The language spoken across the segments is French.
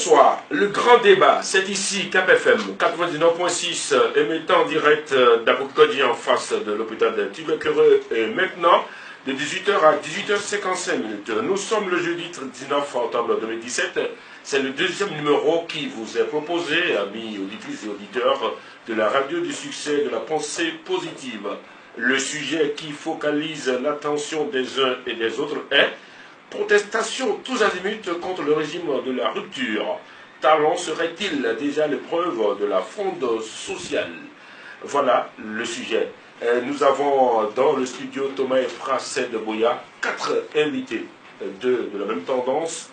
bonsoir. Le grand débat, c'est ici, Cap FM 99.6, émettant en direct d'Aboukodji en face de l'hôpital de Tuberculeux. Et maintenant, de 18h à 18h55. Nous sommes le jeudi 19 octobre 2017. C'est le deuxième numéro qui vous est proposé, amis auditrices et auditeurs, de la radio du succès de la pensée positive. Le sujet qui focalise l'attention des uns et des autres est protestation tous azimuts contre le régime de la rupture. Talon serait-il déjà l'épreuve de la fronde sociale? Voilà le sujet. Nous avons dans le studio Thomas Efra de Boya 4 invités de la même tendance,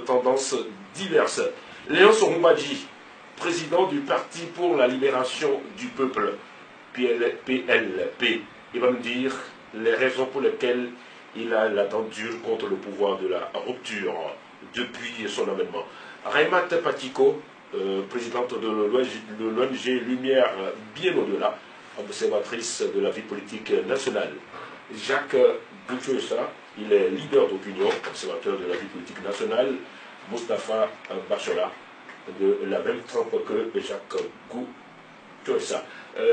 tendance diverses. Léon Sorumbadji, président du Parti pour la libération du peuple, PLP. Il va me dire les raisons pour lesquelles il a la dent dure contre le pouvoir de la rupture depuis son avènement. Raimat Patiko, présidente de l'ONG Lumière bien au-delà, observatrice de la vie politique nationale. Jacques Boutchouessa, il est leader d'opinion, observateur de la vie politique nationale. Moustapha Bachola, de la même trempe que Jacques Boutchouessa.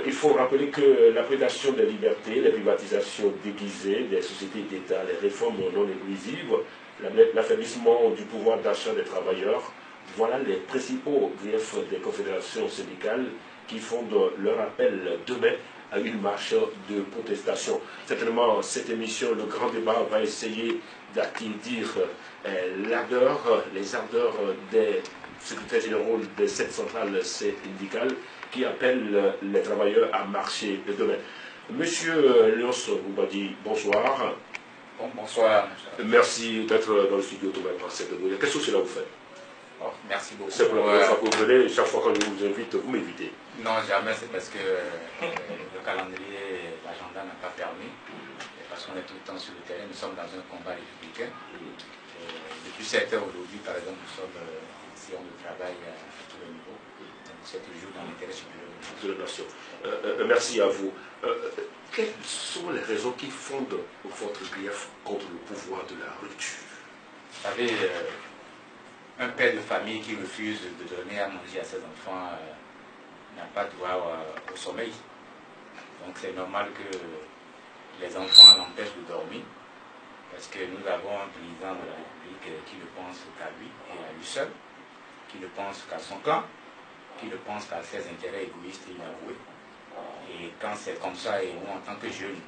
Il faut rappeler que la prédation des libertés, les privatisations déguisées des sociétés d'État, les réformes non inclusives, l'affaiblissement du pouvoir d'achat des travailleurs, voilà les principaux griefs des confédérations syndicales qui font leur appel demain à une marche de protestation. Certainement, cette émission, le grand débat, va essayer d'acquérir l'ardeur, les ardeurs des secrétaires généraux de cette centrale syndicale qui appelle les travailleurs à marcher demain. Monsieur Léon Sorumbadji, bonsoir. Bonsoir. Merci d'être dans le studio Thomas Efra de Boya. Qu'est-ce que cela vous fait? Merci beaucoup. C'est pour la première fois que vous venez, chaque fois que je vous invite, vous m'invitez. Non, jamais, c'est parce que le calendrier, l'agenda n'a pas permis. Parce qu'on est tout le temps sur le terrain, nous sommes dans un combat républicain. Depuis 7 heures aujourd'hui, par exemple, nous sommes en séance de travail à tous les niveaux. Donc, c'est toujours dans l'intérêt supérieur de la nation. Merci à vous. Quelles sont les raisons qui fondent votre grief contre le pouvoir de la rupture? Vous savez, un père de famille qui refuse de donner à manger à ses enfants n'a pas droit au sommeil. Donc c'est normal que les enfants l'empêchent de dormir, parce que nous avons un président de la République qui ne pense qu'à lui et à lui seul, qui ne pense qu'à son clan, qui ne pense qu'à ses intérêts égoïstes et inavoués. Et quand c'est comme ça, et nous en tant que jeunes,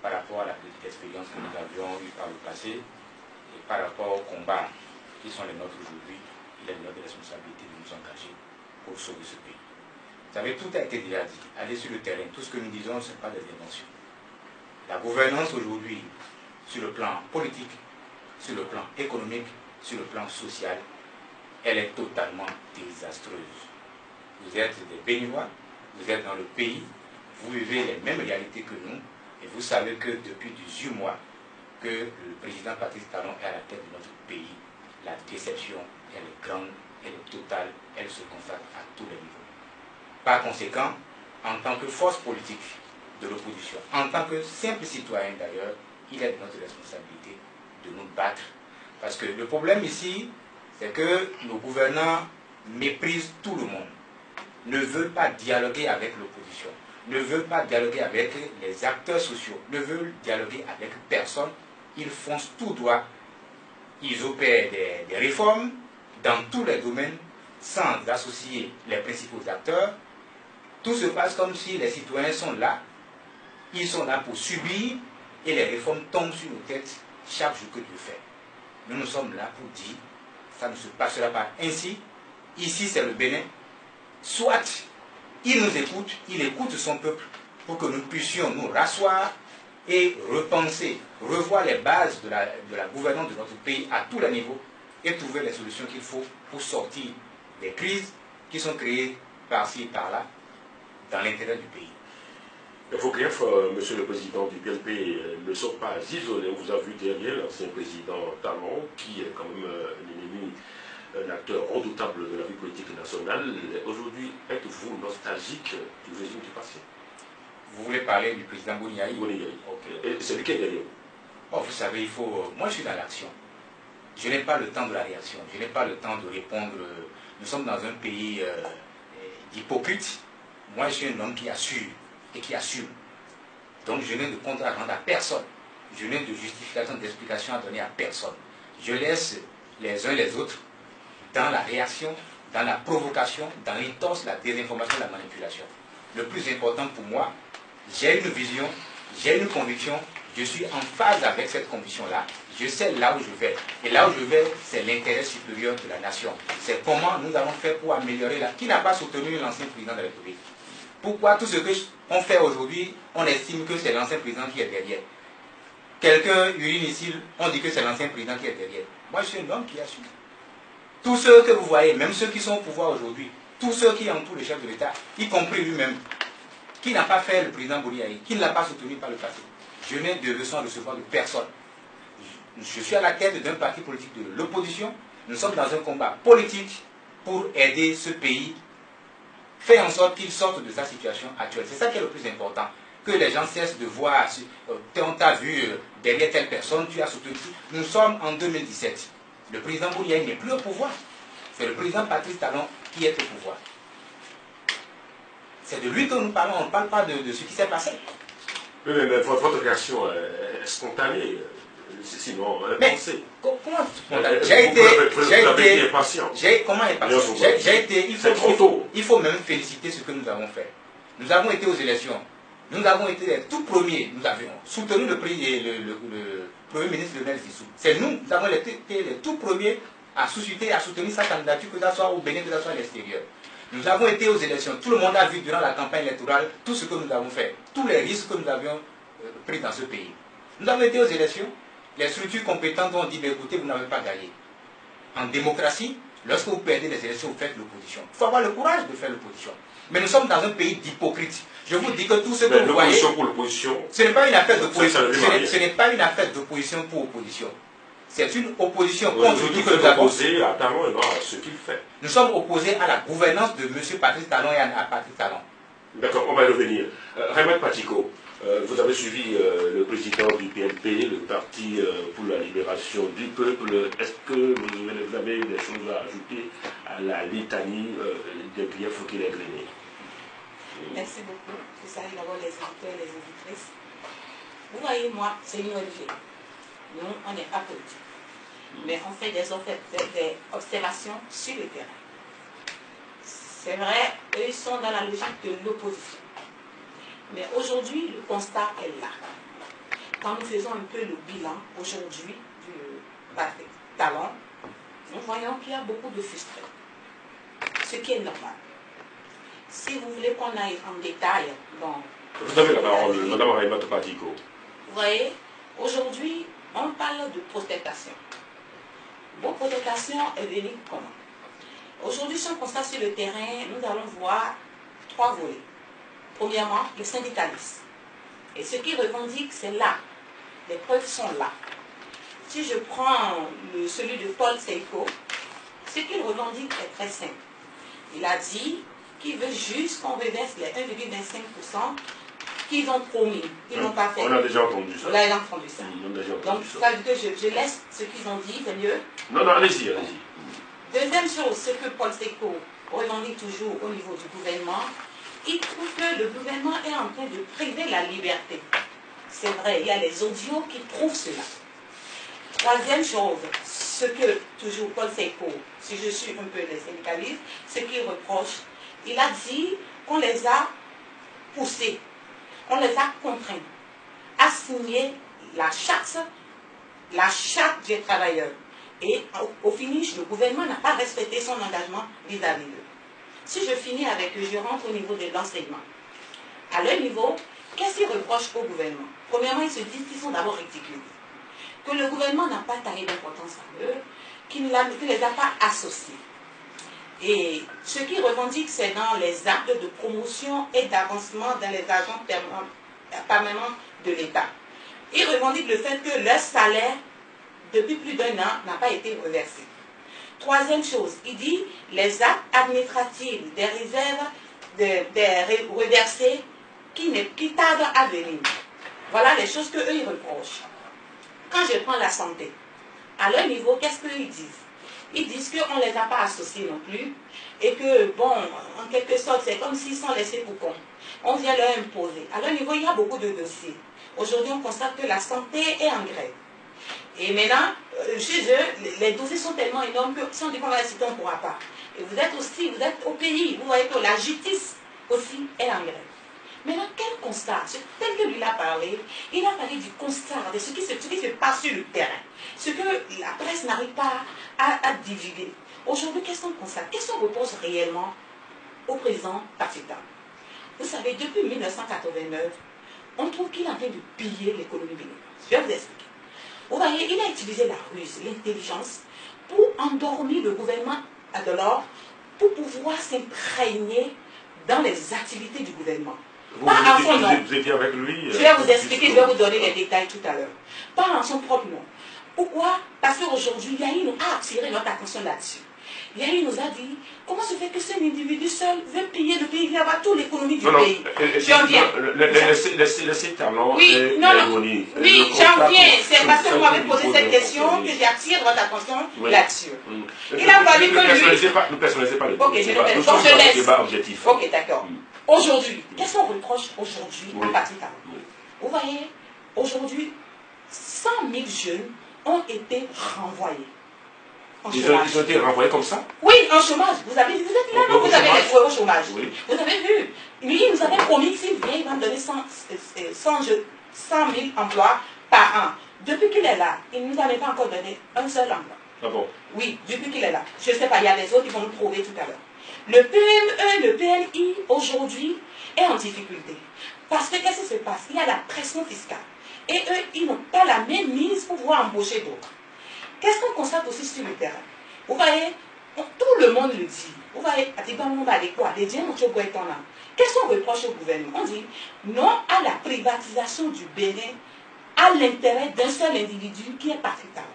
par rapport à la petite expérience que nous avions eue par le passé, et par rapport aux combats qui sont les nôtres aujourd'hui, il est de notre responsabilité de nous engager pour sauver ce pays. Vous savez, tout a été déjà dit. Allez sur le terrain, tout ce que nous disons, ce n'est pas des inventions. La gouvernance aujourd'hui, sur le plan politique, sur le plan économique, sur le plan social, elle est totalement désastreuse. Vous êtes des Béninois, vous êtes dans le pays, vous vivez les mêmes réalités que nous, et vous savez que depuis 18 mois, que le président Patrice Talon est à la tête de notre pays, la déception, elle est grande, elle est totale, elle se constate à tous les niveaux. Par conséquent, en tant que force politique de l'opposition, en tant que simple citoyen d'ailleurs, il est de notre responsabilité de nous battre. Parce que le problème ici, c'est que nos gouvernants méprisent tout le monde, ne veulent pas dialoguer avec l'opposition, ne veulent pas dialoguer avec les acteurs sociaux, ne veulent dialoguer avec personne. Ils foncent tout droit. Ils opèrent des réformes dans tous les domaines sans associer les principaux acteurs. Tout se passe comme si les citoyens sont là. Ils sont là pour subir et les réformes tombent sur nos têtes chaque jour que Dieu fait. Nous sommes là pour dire ça ne se passera pas ainsi. Ici, c'est le Bénin. Soit il nous écoute, il écoute son peuple pour que nous puissions nous rasseoir et repenser, revoir les bases de la gouvernance de notre pays à tous les niveaux et trouver les solutions qu'il faut pour sortir des crises qui sont créées par-ci et par-là dans l'intérêt du pays. Vos griefs, monsieur le président du PLP, ne sont pas isolés. On vous a vu derrière l'ancien président Talon, qui est quand même un ennemi, un acteur redoutable de la vie politique nationale. Aujourd'hui, êtes-vous nostalgique du régime du passé? Vous voulez parler du président Bouniaï? Bouniaï. Okay. Et c'est lui qui est derrière vous. Bon, vous savez, il faut... Moi, je suis dans l'action. Je n'ai pas le temps de la réaction, je n'ai pas le temps de répondre. Nous sommes dans un pays d'hypocrites. Moi, je suis un homme qui assure et qui assume. Donc, je n'ai de compte à rendre à personne. Je n'ai de justification, d'explication à donner à personne. Je laisse les uns les autres dans la réaction, dans la provocation, dans l'intense, la désinformation, la manipulation. Le plus important pour moi, j'ai une vision, j'ai une conviction, je suis en phase avec cette conviction-là, je sais là où je vais. Et là où je vais, c'est l'intérêt supérieur de la nation. C'est comment nous allons faire pour améliorer la... Qui n'a pas soutenu l'ancien président de la République? Pourquoi tout ce qu'on fait aujourd'hui, on estime que c'est l'ancien président qui est derrière? Quelqu'un urine ici, on dit que c'est l'ancien président qui est derrière. Moi, je suis un homme qui assume. Tous ceux que vous voyez, même ceux qui sont au pouvoir aujourd'hui, tous ceux qui entourent le chef de l'État, y compris lui-même, qui n'a pas fait le président Boliaï, qui ne l'a pas soutenu par le passé. Je n'ai de leçon à recevoir de personne. Je suis à la tête d'un parti politique de l'opposition. Nous sommes dans un combat politique pour aider ce pays, faire en sorte qu'il sorte de sa situation actuelle. C'est ça qui est le plus important. Que les gens cessent de voir, on t'a vu derrière telle personne, tu as soutenu. Nous sommes en 2017. Le président Boliaï n'est plus au pouvoir. C'est le président Patrice Talon qui est au pouvoir. C'est de lui que nous parlons, on ne parle pas de ce qui s'est passé. Mais votre réaction est spontanée, sinon pensée. Comment spontanée? J'ai été impatient. Comment impatient? Il faut même féliciter ce que nous avons fait. Nous avons été aux élections. Nous avons été les tout premiers. Nous avions soutenu le Premier ministre Lionel Zissou. C'est nous avons été les tout premiers à susciter, à soutenir sa candidature, que ce soit au Bénin, que ce soit à l'extérieur. Nous avons été aux élections. Tout le monde a vu durant la campagne électorale tout ce que nous avons fait, tous les risques que nous avions pris dans ce pays. Nous avons été aux élections. Les structures compétentes ont dit, mais écoutez, vous n'avez pas gagné. En démocratie, lorsque vous perdez les élections, vous faites l'opposition. Il faut avoir le courage de faire l'opposition. Mais nous sommes dans un pays d'hypocrites. Je vous dis que tout ce que vous voyez, ce n'est pas une affaire d'opposition. Ce n'est pas une affaire d'opposition pour opposition. C'est une opposition contre ce que nous avons. À Talon et non à ce qu'il fait. Nous sommes opposés à la gouvernance de M. Patrice Talon et à Patrice Talon. D'accord, on va y revenir. Raymond Patiko, vous avez suivi le président du PLP, le Parti pour la libération du peuple. Est-ce que vous avez des choses à ajouter à la litanie des griefs qu'il a grenés? Merci beaucoup. Je salue d'abord les éditeurs et les éditrices. Vous voyez, moi, c'est une ONG. Nous, on est apolitique. Mais on fait des observations sur le terrain. C'est vrai, eux, ils sont dans la logique de l'opposition. Mais aujourd'hui, le constat est là. Quand nous faisons un peu le bilan aujourd'hui du Patrice Talon, nous voyons qu'il y a beaucoup de frustrés. Ce qui est normal. Si vous voulez qu'on aille en détail dans... Vous avez la parole, Madame Raymond Patiko. Vous voyez, aujourd'hui, on parle de protestation. Vos protestations est venue comment? Aujourd'hui, si on constate sur le terrain, nous allons voir trois volets. Premièrement, le syndicalisme. Et ce qui revendique, c'est là. Les preuves sont là. Si je prends celui de Paul Seiko, ce qu'il revendique est très simple. Il a dit qu'il veut juste qu'on reverse les 1,25% qu'ils ont promis. Ils n'ont pas fait. On a déjà entendu ça. On a déjà entendu ça. Donc, ça. ça veut dire que je laisse ce qu'ils ont dit, c'est mieux. Non, allez-y, allez-y. Deuxième chose, ce que Paul Seiko revendique toujours au niveau du gouvernement, il trouve que le gouvernement est en train de priver la liberté. C'est vrai, il y a les audios qui prouvent cela. Troisième chose, ce que toujours Paul Seiko, si je suis un peu les syndicalistes, ce qu'il reproche, il a dit qu'on les a poussés, on les a contraints à signer la charte des travailleurs. Et au finish, le gouvernement n'a pas respecté son engagement vis-à-vis d'eux. Si je finis avec eux, je rentre au niveau de l'enseignement. À leur niveau, qu'est-ce qu'ils reprochent au gouvernement? Premièrement, ils se disent qu'ils sont d'abord ridicules. Que le gouvernement n'a pas taillé d'importance à eux, qu'il ne les a pas associés. Et ce qu'ils revendiquent, c'est dans les actes de promotion et d'avancement dans les agents permanents de l'État. Ils revendiquent le fait que leur salaire, depuis plus d'1 an, n'a pas été reversé. Troisième chose, il dit les actes administratifs des réserves des reversés qui tardent à venir. Voilà les choses qu'eux ils reprochent. Quand je prends la santé, à leur niveau, qu'est-ce qu'ils disent? Ils disent qu'on ne les a pas associés non plus et que, bon, en quelque sorte, c'est comme s'ils sont laissés pour compte. On vient leur imposer. À leur niveau, il y a beaucoup de dossiers. Aujourd'hui, on constate que la santé est en grève. Et maintenant, chez eux, les dossiers sont tellement énormes que si on dit qu'on va les citer, on ne pourra pas. Et vous êtes au pays, vous voyez que la justice aussi est en grève. Maintenant, quel constat? Tel que lui l'a parlé, il a parlé du constat de ce qui se passe sur le terrain, ce que la presse n'arrive pas à divulguer. Aujourd'hui, qu'est-ce qu'on constate? Qu'est-ce qu'on repose réellement au président Patrick? Vous savez, depuis 1989, on trouve qu'il est en train de piller l'économie béninoise. Je vais vous expliquer. Vous voyez, il a utilisé la ruse, l'intelligence, pour endormir le gouvernement de l'or, pour pouvoir s'imprégner dans les activités du gouvernement. Pas en son nom. Vous étiez avec lui. Je vais vous expliquer, je vais vous donner les détails tout à l'heure. Pas en son propre nom. Pourquoi? Parce qu'aujourd'hui, Yahi nous a attiré notre attention là-dessus. Yahi nous a dit, comment se fait que cet individu seul veut piller le pays, il va avoir toute l'économie du pays. J'en viens. Laissez talent. Oui, oui, j'en viens. C'est parce que vous m'avez posé cette question que j'attire votre attention là-dessus. Il a fallu que lui... Ne personnalisez pas le débat. Ok, je ne Nous sommes dans un débat objectif. Ok, d'accord. Aujourd'hui, qu'est-ce qu'on reproche aujourd'hui à Patrick Talon? Vous voyez, aujourd'hui, 100 000 jeunes ont été renvoyés. Ils ont été renvoyés comme ça? Oui, en chômage. Vous êtes là, non, vous avez retrouvé au chômage. Oui. Vous avez vu. Lui, il nous avait promis que s'il vient, il va me donner 100 000 emplois par an. Depuis qu'il est là, il ne nous avait pas encore donné un seul emploi. Ah bon? Oui, depuis qu'il est là. Je ne sais pas, il y a des autres qui vont nous prouver tout à l'heure. Le PME, le PLI, aujourd'hui, est en difficulté. Parce que qu'est-ce qui se passe? Il y a la pression fiscale. Et eux, ils n'ont pas la même mise pour pouvoir embaucher d'autres. Qu'est-ce qu'on constate aussi sur le terrain? Vous voyez, tout le monde le dit. Vous voyez, qu'est-ce qu'on reproche au gouvernement? On dit non à la privatisation du Bénin à l'intérêt d'un seul individu qui est Patrick Talon.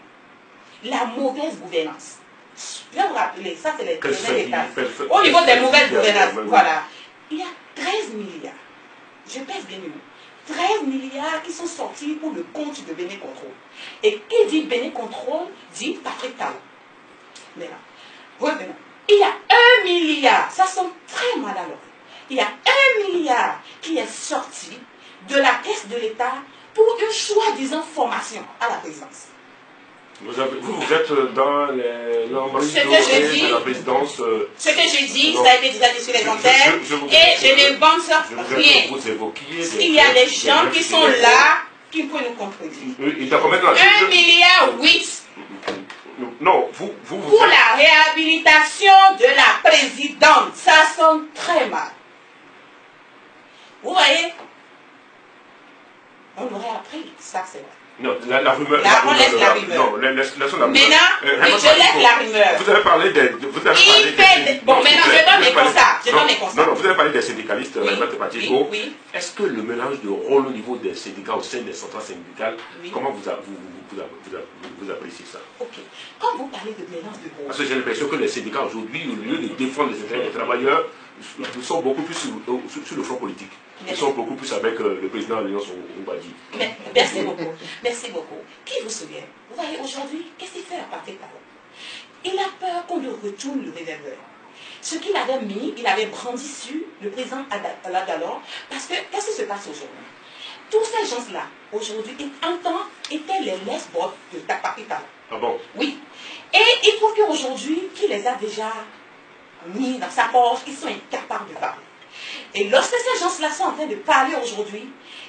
La mauvaise gouvernance. Je vais vous rappeler, ça c'est les premiers états. Au niveau des mauvaises gouvernances, voilà. Il y a 13 milliards. Je pèse bien le mot. 13 milliards qui sont sortis pour le compte de Bénin Contrôle. Et qui dit Bénin Contrôle dit Patrick Talon. Maintenant, revenons. Il y a 1 milliard, ça sonne très mal à l'oreille. Il y a 1 milliard qui est sorti de la caisse de l'État pour une soi-disant formation à la présidence. Vous êtes dans l'embryon de la présidence. Ce que je dis, ça a été déjà dit sur les antennes. Et je n'invente rien. Il y a des gens qui sont là qui peuvent nous contredire. 1 milliard 8. Non, pour la réhabilitation de la présidente. Ça sonne très mal. Vous voyez? On aurait appris, ça c'est vrai. Non, la rumeur. Là, on laisse la rumeur. Non, laissons la rumeur. Maintenant, je laisse la rumeur. Vous avez parlé des... Bon, maintenant, je donne mes constats. Non, vous avez parlé des syndicalistes, oui, oui. Est-ce que le mélange de rôle au niveau des syndicats au sein des centrales syndicales, comment vous appréciez ça? Ok. Quand vous parlez de mélange de rôle... Parce que j'ai l'impression que les syndicats aujourd'hui, au lieu de défendre les intérêts des travailleurs, sont beaucoup plus sur le front politique. Ils sont beaucoup plus avec le président de l'Alliance Oubadi. Merci beaucoup. Merci beaucoup. Qui vous souvient? Vous voyez, aujourd'hui, qu'est-ce qu'il fait à Patrick Talon? Il a peur qu'on lui retourne le revolver. Ce qu'il avait mis, il avait brandi sur le président Adalor, parce que qu'est-ce qui se passe aujourd'hui? Tous ces gens-là, aujourd'hui, en temps, étaient les lesbos de Patrick Talon. Ah bon? Oui. Et il trouve qu'aujourd'hui, qu'il les a déjà mis dans sa poche, ils sont incapables de parler. Et lorsque ces gens-là sont en train de parler aujourd'hui,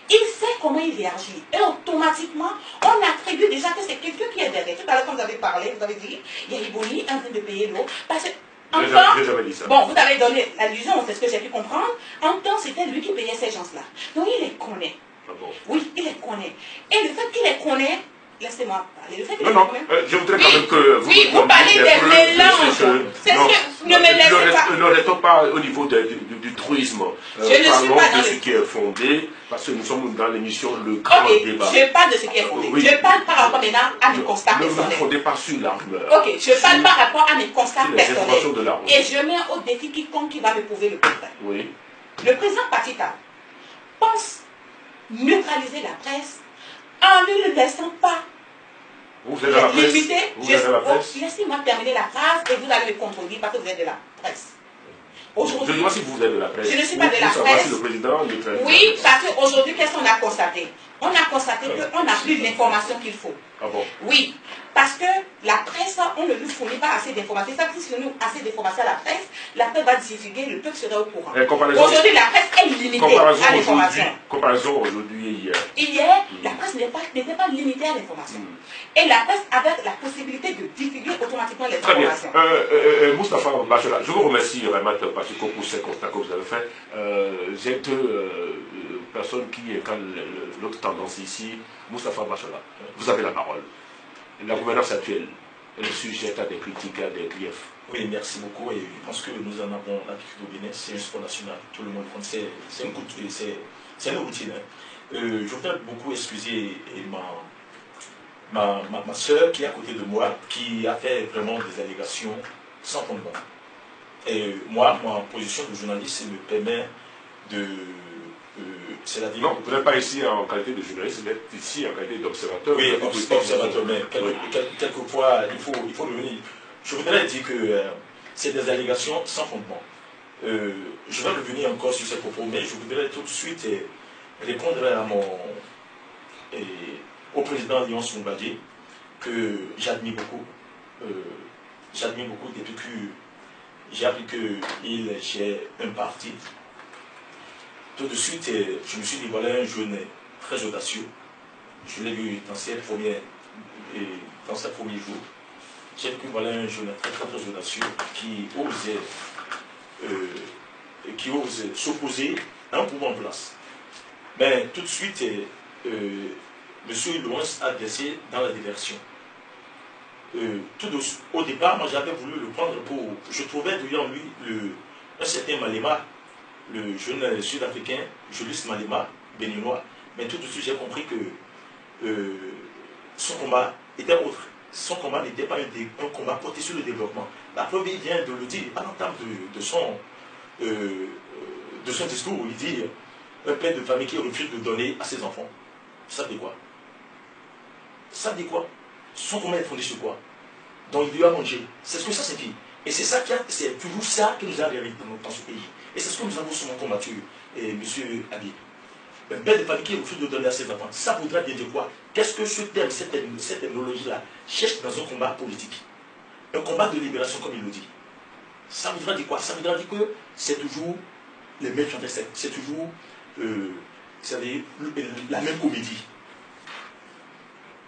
il sait comment il réagit. Et automatiquement, on attribue déjà que c'est quelqu'un qui est derrière. Tout à l'heure, quand vous avez parlé, vous avez dit, il y a Iboni en train de payer l'eau. Parce que, en temps, bon, vous avez donné l'allusion, c'est ce que j'ai pu comprendre. En temps, c'était lui qui payait ces gens-là. Donc, il les connaît. Ah bon? Oui, il les connaît. Et le fait qu'il les connaît, laissez-moi parler. Non, je voudrais quand même que vous... Oui, vous parlez des mélanges. C'est ce que... Ne me laissez pas... Ne restons pas au niveau du truisme. Je ne suis pas dans ce qui est fondé, parce que nous sommes dans l'émission Le Grand Débat. Je parle de ce qui est fondé. Oui. Je parle par rapport maintenant à mes constats personnels. Ne vous fondez pas sur la rumeur. Ok, je parle par rapport à mes constats personnels. De la rumeur. Et je mets au défi quiconque qui va me prouver le contraire. Oui. Le président Patrick Talon pense neutraliser la presse en ne le laissant pas Vous êtes à la presse. Vous êtes à la presse. Laissez-moi terminer la phrase et vous allez me contredire parce que vous êtes de la presse. Je ne sais pas si vous êtes de la presse. Je ne suis pas de la presse. Si le président oui, parce qu'aujourd'hui, qu'est-ce qu'on a constaté? On a constaté qu'on n'a plus l'information qu'il faut. Ah bon? Oui, parce que la presse, on ne lui fournit pas assez d'informations. Ça, si on nous assez d'informations à la presse va diffuser, le peuple sera au courant. Aujourd'hui, la presse est limitée à l'information. Comparaison aujourd'hui et hier. Hier, la presse n'était pas limitée à l'information. Et la presse avait la possibilité de diffuser automatiquement les informations. Très bien. Moustapha Bachola, je vous remercie Ramat Pachiko pour ces constats que vous avez fait. J'ai deux personnes qui incarnent l'autre tendance ici. Moustapha Bachola, vous avez la parole. La gouvernance actuelle est sujette à des critiques, à des griefs. Oui, merci beaucoup. Et je pense que nous en avons l'habitude au Bénin. C'est un sport national. Tout le monde connaît. C'est une routine. Je voudrais beaucoup excuser ma soeur qui est à côté de moi, qui a fait vraiment des allégations sans fondement. Et moi, ma position de journaliste me permet de... non, vous n'êtes pas ici en qualité de journaliste, vous êtes ici en qualité d'observateur. Oui, observateur, mais quelquefois, il faut revenir. Je voudrais dire que c'est des allégations sans fondement. Je vais revenir encore sur ces propos, mais je voudrais tout de suite répondre au président Léon Soumbadji, que j'admire beaucoup. J'admire beaucoup depuis que j'ai appris qu'il gère un parti. Tout de suite, je me suis dit, voilà un jeune très audacieux. Je l'ai vu dans ses premiers jours. J'ai vu que voilà un jeune très audacieux qui ose s'opposer à un pouvoir en place. Mais tout de suite, M. Louens a laissé dans la diversion. Au départ, moi j'avais voulu le prendre pour... Je trouvais derrière lui un certain Malema, le jeune sud-africain, Julius Malema, béninois. Mais tout de suite, j'ai compris que son combat était autre. Son combat n'était pas un combat porté sur le développement. La preuve, il vient de le dire à l'entame de son discours. Il dit un père de famille qui refuse de donner à ses enfants. Ça dit quoi? Ça dit quoi? Son combat est fondé sur quoi? Donc il lui a mangé. C'est ce que ça signifie. Et c'est toujours ça qui nous a réalisé dans ce pays. Et c'est ce que nous avons souvent combattu, M. Abi. Un père de famille qui refuse de donner à ses enfants. Ça voudrait bien dire quoi? Qu'est-ce que ce terme, cette technologie-là, cherche dans un combat politique? Un combat de libération, comme il le dit. Ça voudrait dire quoi? Ça voudrait dire que c'est toujours les mêmes chanteurs, c'est toujours la même comédie.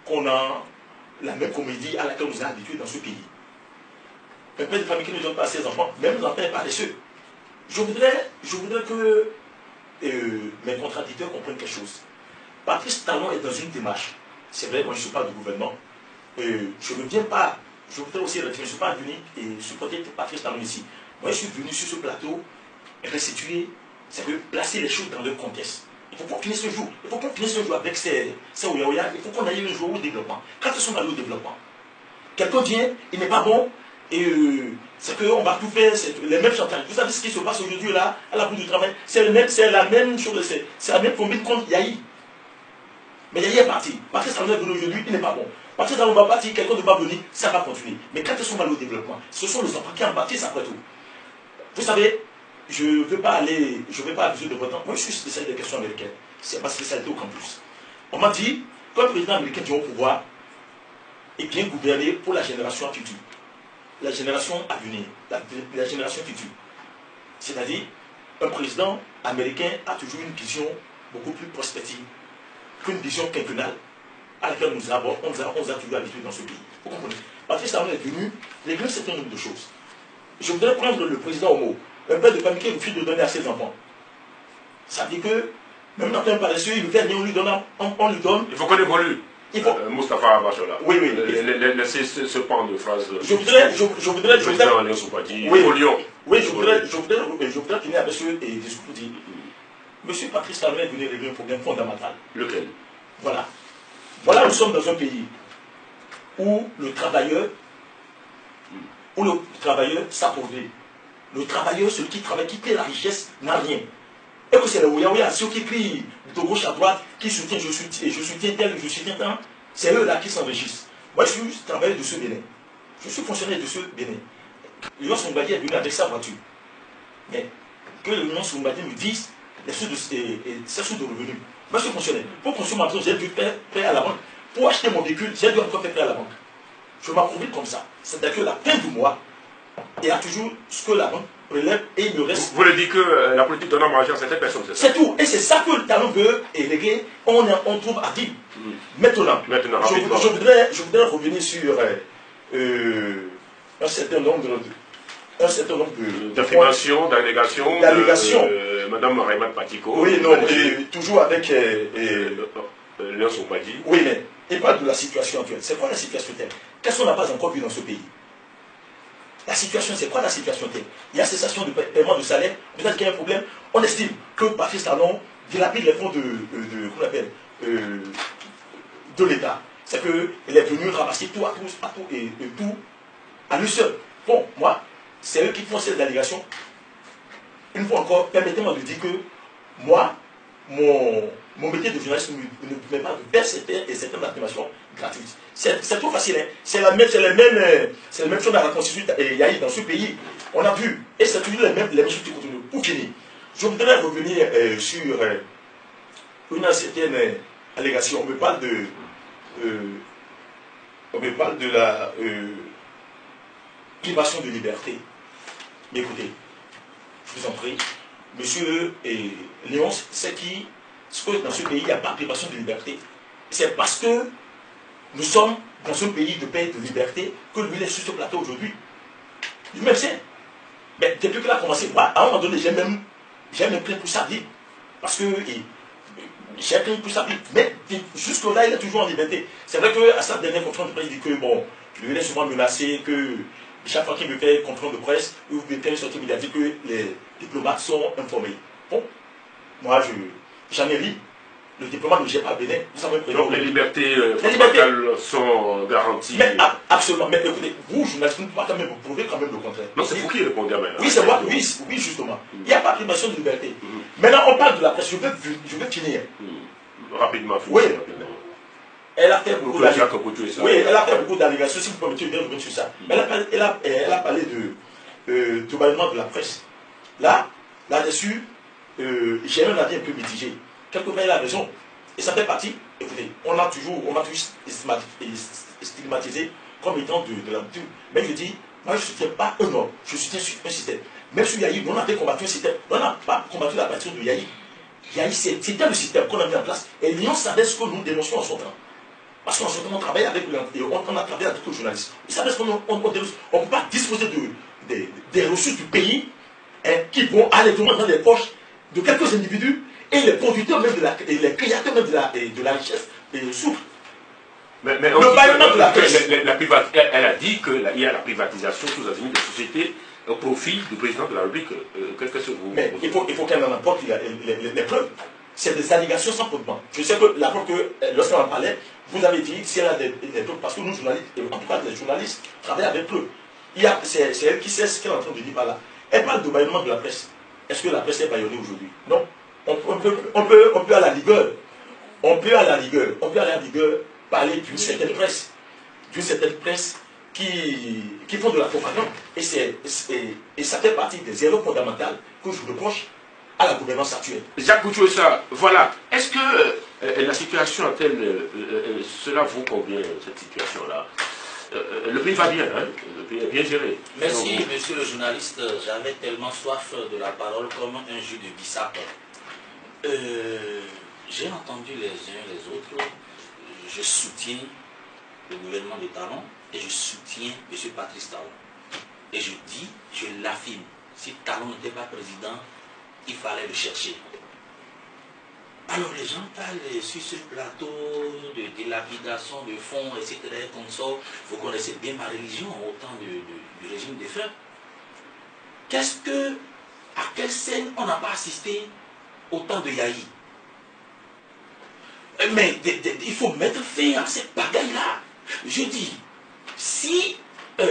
Qu'on a la même comédie à laquelle on nous a habitués dans ce pays. Un père de famille qui ne donne pas à ses enfants, même les enfants paresseux. Je voudrais que mes contradicteurs comprennent quelque chose. Patrice Talon est dans une démarche. C'est vrai, moi je ne suis pas du gouvernement. Je ne viens pas, je voudrais aussi retirer, je ne suis pas venu supporter Patrice Talon ici. Moi je suis venu sur ce plateau restituer, c'est de placer les choses dans leur contexte. Il faut qu'on finisse ce jour. Il faut qu'on finisse ce jour avec ces oya-oya. Il faut qu'on aille un jour au développement. Quand ils sont allés au développement, quelqu'un vient, il n'est pas bon, et c'est qu'on va tout faire, c'est les mêmes chantages. Vous savez ce qui se passe aujourd'hui là, à la bout du travail, c'est la même chose, c'est la même combine contre Yahi. Mais Yahi est parti. Patrice Talon est venu aujourd'hui, il n'est pas bon. Patrice Talon va partir, quelqu'un ne va venir, ça va continuer. Mais quand ils sont allés au développement, ce sont les enfants qui en bâtissent après tout. Vous savez, je ne veux pas abuser de votre temps. Moi, je suis spécialiste des questions américaines. C'est ma spécialité au campus. On m'a dit qu'un président américain qui est au pouvoir est bien gouverné pour la génération future. La génération à venir. La génération future. C'est-à-dire, un président américain a toujours une vision beaucoup plus prospective qu'une vision quinquennale à laquelle on nous a toujours habitués dans ce pays. Vous comprenez? Patrice Talon est venu régler un certain nombre de choses. Je voudrais prendre le président au mot. Un père de famille qui refuse de donner à ses enfants. Ça veut dire que, même dans un paresseux, il ne fait rien, on lui donne. Il faut qu'on évolue. Moustapha Bachola. Oui. Laissez ce pan de phrase. Je voudrais finir avec ce discours pour dire M. Patrice Talon est venu régler un problème fondamental. Lequel? Voilà, nous sommes dans un pays où le travailleur s'appauvrit. Le travailleur, celui qui travaille, qui crée la richesse, n'a rien. Et que c'est les Ouya-Ouya, ceux qui crient de gauche à droite, qui soutiennent je soutiens tel, je soutiens tel, c'est eux là qui s'enrichissent. Moi, je suis travailleur de ce Bénin. Je suis fonctionnaire de ce Bénin. L'Union Sombadi est venu avec sa voiture. Mais que l'Union Sombadi me dise les sources de revenus. Moi, je suis fonctionnaire. Pour construire ma maison, j'ai dû faire prêt à la banque. Pour acheter mon véhicule, j'ai dû encore faire prêt à la banque. Je m'approuve comme ça. C'est-à-dire que la fin du mois, il y a toujours ce que la banque relève et il me reste. Vous voulez dire que la politique donne à manger à certaines personnes, c'est ça? C'est tout. Et c'est ça que le talon veut régler. On trouve à dire. Maintenant, je voudrais revenir sur un certain nombre d'affirmations, d'allégations. Madame Raymond Patiko. Oui, non, toujours avec Léon Sombadi. Oui, mais il parle de la situation actuelle. C'est quoi la situation actuelle? Qu'est-ce qu'on n'a pas encore vu dans ce pays? La situation, c'est quoi la situation actuelle? Il y a cessation de paiement de salaire. Peut-être qu'il y a un problème. On estime que Patrice Talon dilapide les fonds de l'État. C'est qu'il est venu ramasser tout à lui seul. Bon, moi, c'est eux qui font cette allégation. Une fois encore, permettez-moi de dire que moi, mon métier de journaliste ne me permet pas de faire certaines affirmations gratuites. C'est trop facile. Hein? C'est la même chose dans la constitution Yahi dans ce pays. On a vu. Et c'est toujours les mêmes choses qui continuent. Pour finir, je voudrais revenir sur une certaine allégation. On me parle de la privation de liberté. Mais écoutez, je vous en prie, monsieur Léon, c'est que dans ce pays, il n'y a pas de privation de liberté. C'est parce que nous sommes dans un pays de paix et de liberté que lui est sur ce plateau aujourd'hui. Lui-même c'est. Mais depuis qu'il a commencé, moi, à un moment donné, j'ai même pris pour sa vie. Parce que j'ai pris pour sa vie. Mais jusque-là, il est toujours en liberté. C'est vrai qu'à sa dernière conférence de presse, il dit que bon, lui est souvent menacé, que chaque fois qu'il me fait conférence de presse, il me fait une sortie, il a dit que les diplomates sont informés. Bon, moi, j'en ai ri. Le diplomate ne gère pas Bénin. Donc les libertés fondamentales sont garanties. Mais absolument. Mais écoutez, vous, journaliste, vous ne pouvez pas quand même vous prouver quand même le contraire. Non, c'est vous qui répondez à maintenant. Oui, c'est moi. Oui, justement. Il n'y a pas de privation de liberté. Maintenant, on parle de la presse. Je veux finir. Rapidement. Oui. Elle a fait beaucoup d'allégations. Oui, elle a fait beaucoup d'allégations. Si vous permettez, je vais revenir sur ça. Mais elle a parlé de bâillement de la presse. Là-dessus, j'ai un avis un peu mitigé. Quelque part, il a raison. Et ça fait partie. Écoutez, on m'a toujours stigmatisé comme étant de la rupture. Mais je dis, moi, je ne soutiens pas un homme. Je soutiens un système. Même sur Yahi, on avait combattu un système. On n'a pas combattu la partie de Yahi. Yahi, c'était le système qu'on a mis en place. Et Lyon savait ce que nous dénoncions en son temps. Parce qu'en son temps, on travaillait avec on a travaillé avec les journalistes. Ils savaient ce qu'on dénonce. On ne peut pas disposer des ressources du pays qui vont aller dans les poches de quelques individus. Et les producteurs même les créateurs même de la richesse souffrent. Mais le bâillement de la presse. Elle a dit qu'il y a la privatisation sous azimuts des sociétés au profit du président de la République. Qu'est-ce que vous... Mais il faut qu'elle en apporte les preuves. C'est des allégations sans fondement. Je sais que la preuve que lorsqu'on en parlait, vous avez dit si elle a des preuves, parce que nous, journalistes, en tout cas les journalistes, travaillent avec preuves. C'est elle qui sait ce qu'elle est en train de dire par là. Elle parle de bâillement de la presse. Est-ce que la presse est bâillonnée aujourd'hui? Non. On peut à la rigueur, parler d'une certaine presse qui font de la propagande. Et ça fait partie des erreurs fondamentales que je reproche à la gouvernance actuelle. Jacques Boutouessa, voilà. Est-ce que la situation actuelle, cela vous convient, cette situation-là? Le pays va bien, hein? Le pays est bien géré. Merci, monsieur le journaliste. J'avais tellement soif de la parole comme un jus de bissap. J'ai entendu les uns et les autres. Je soutiens le gouvernement de Talon et je soutiens M. Patrice Talon. Et je dis, je l'affirme, si Talon n'était pas président, il fallait le chercher. Alors les gens parlent sur ce plateau de dilapidation de fonds, etc. comme ça. Vous connaissez bien ma religion au temps du régime des feux. À quelle scène on n'a pas assisté au temps de Yahi? Mais il faut mettre fin à cette bagaille-là. Je dis, si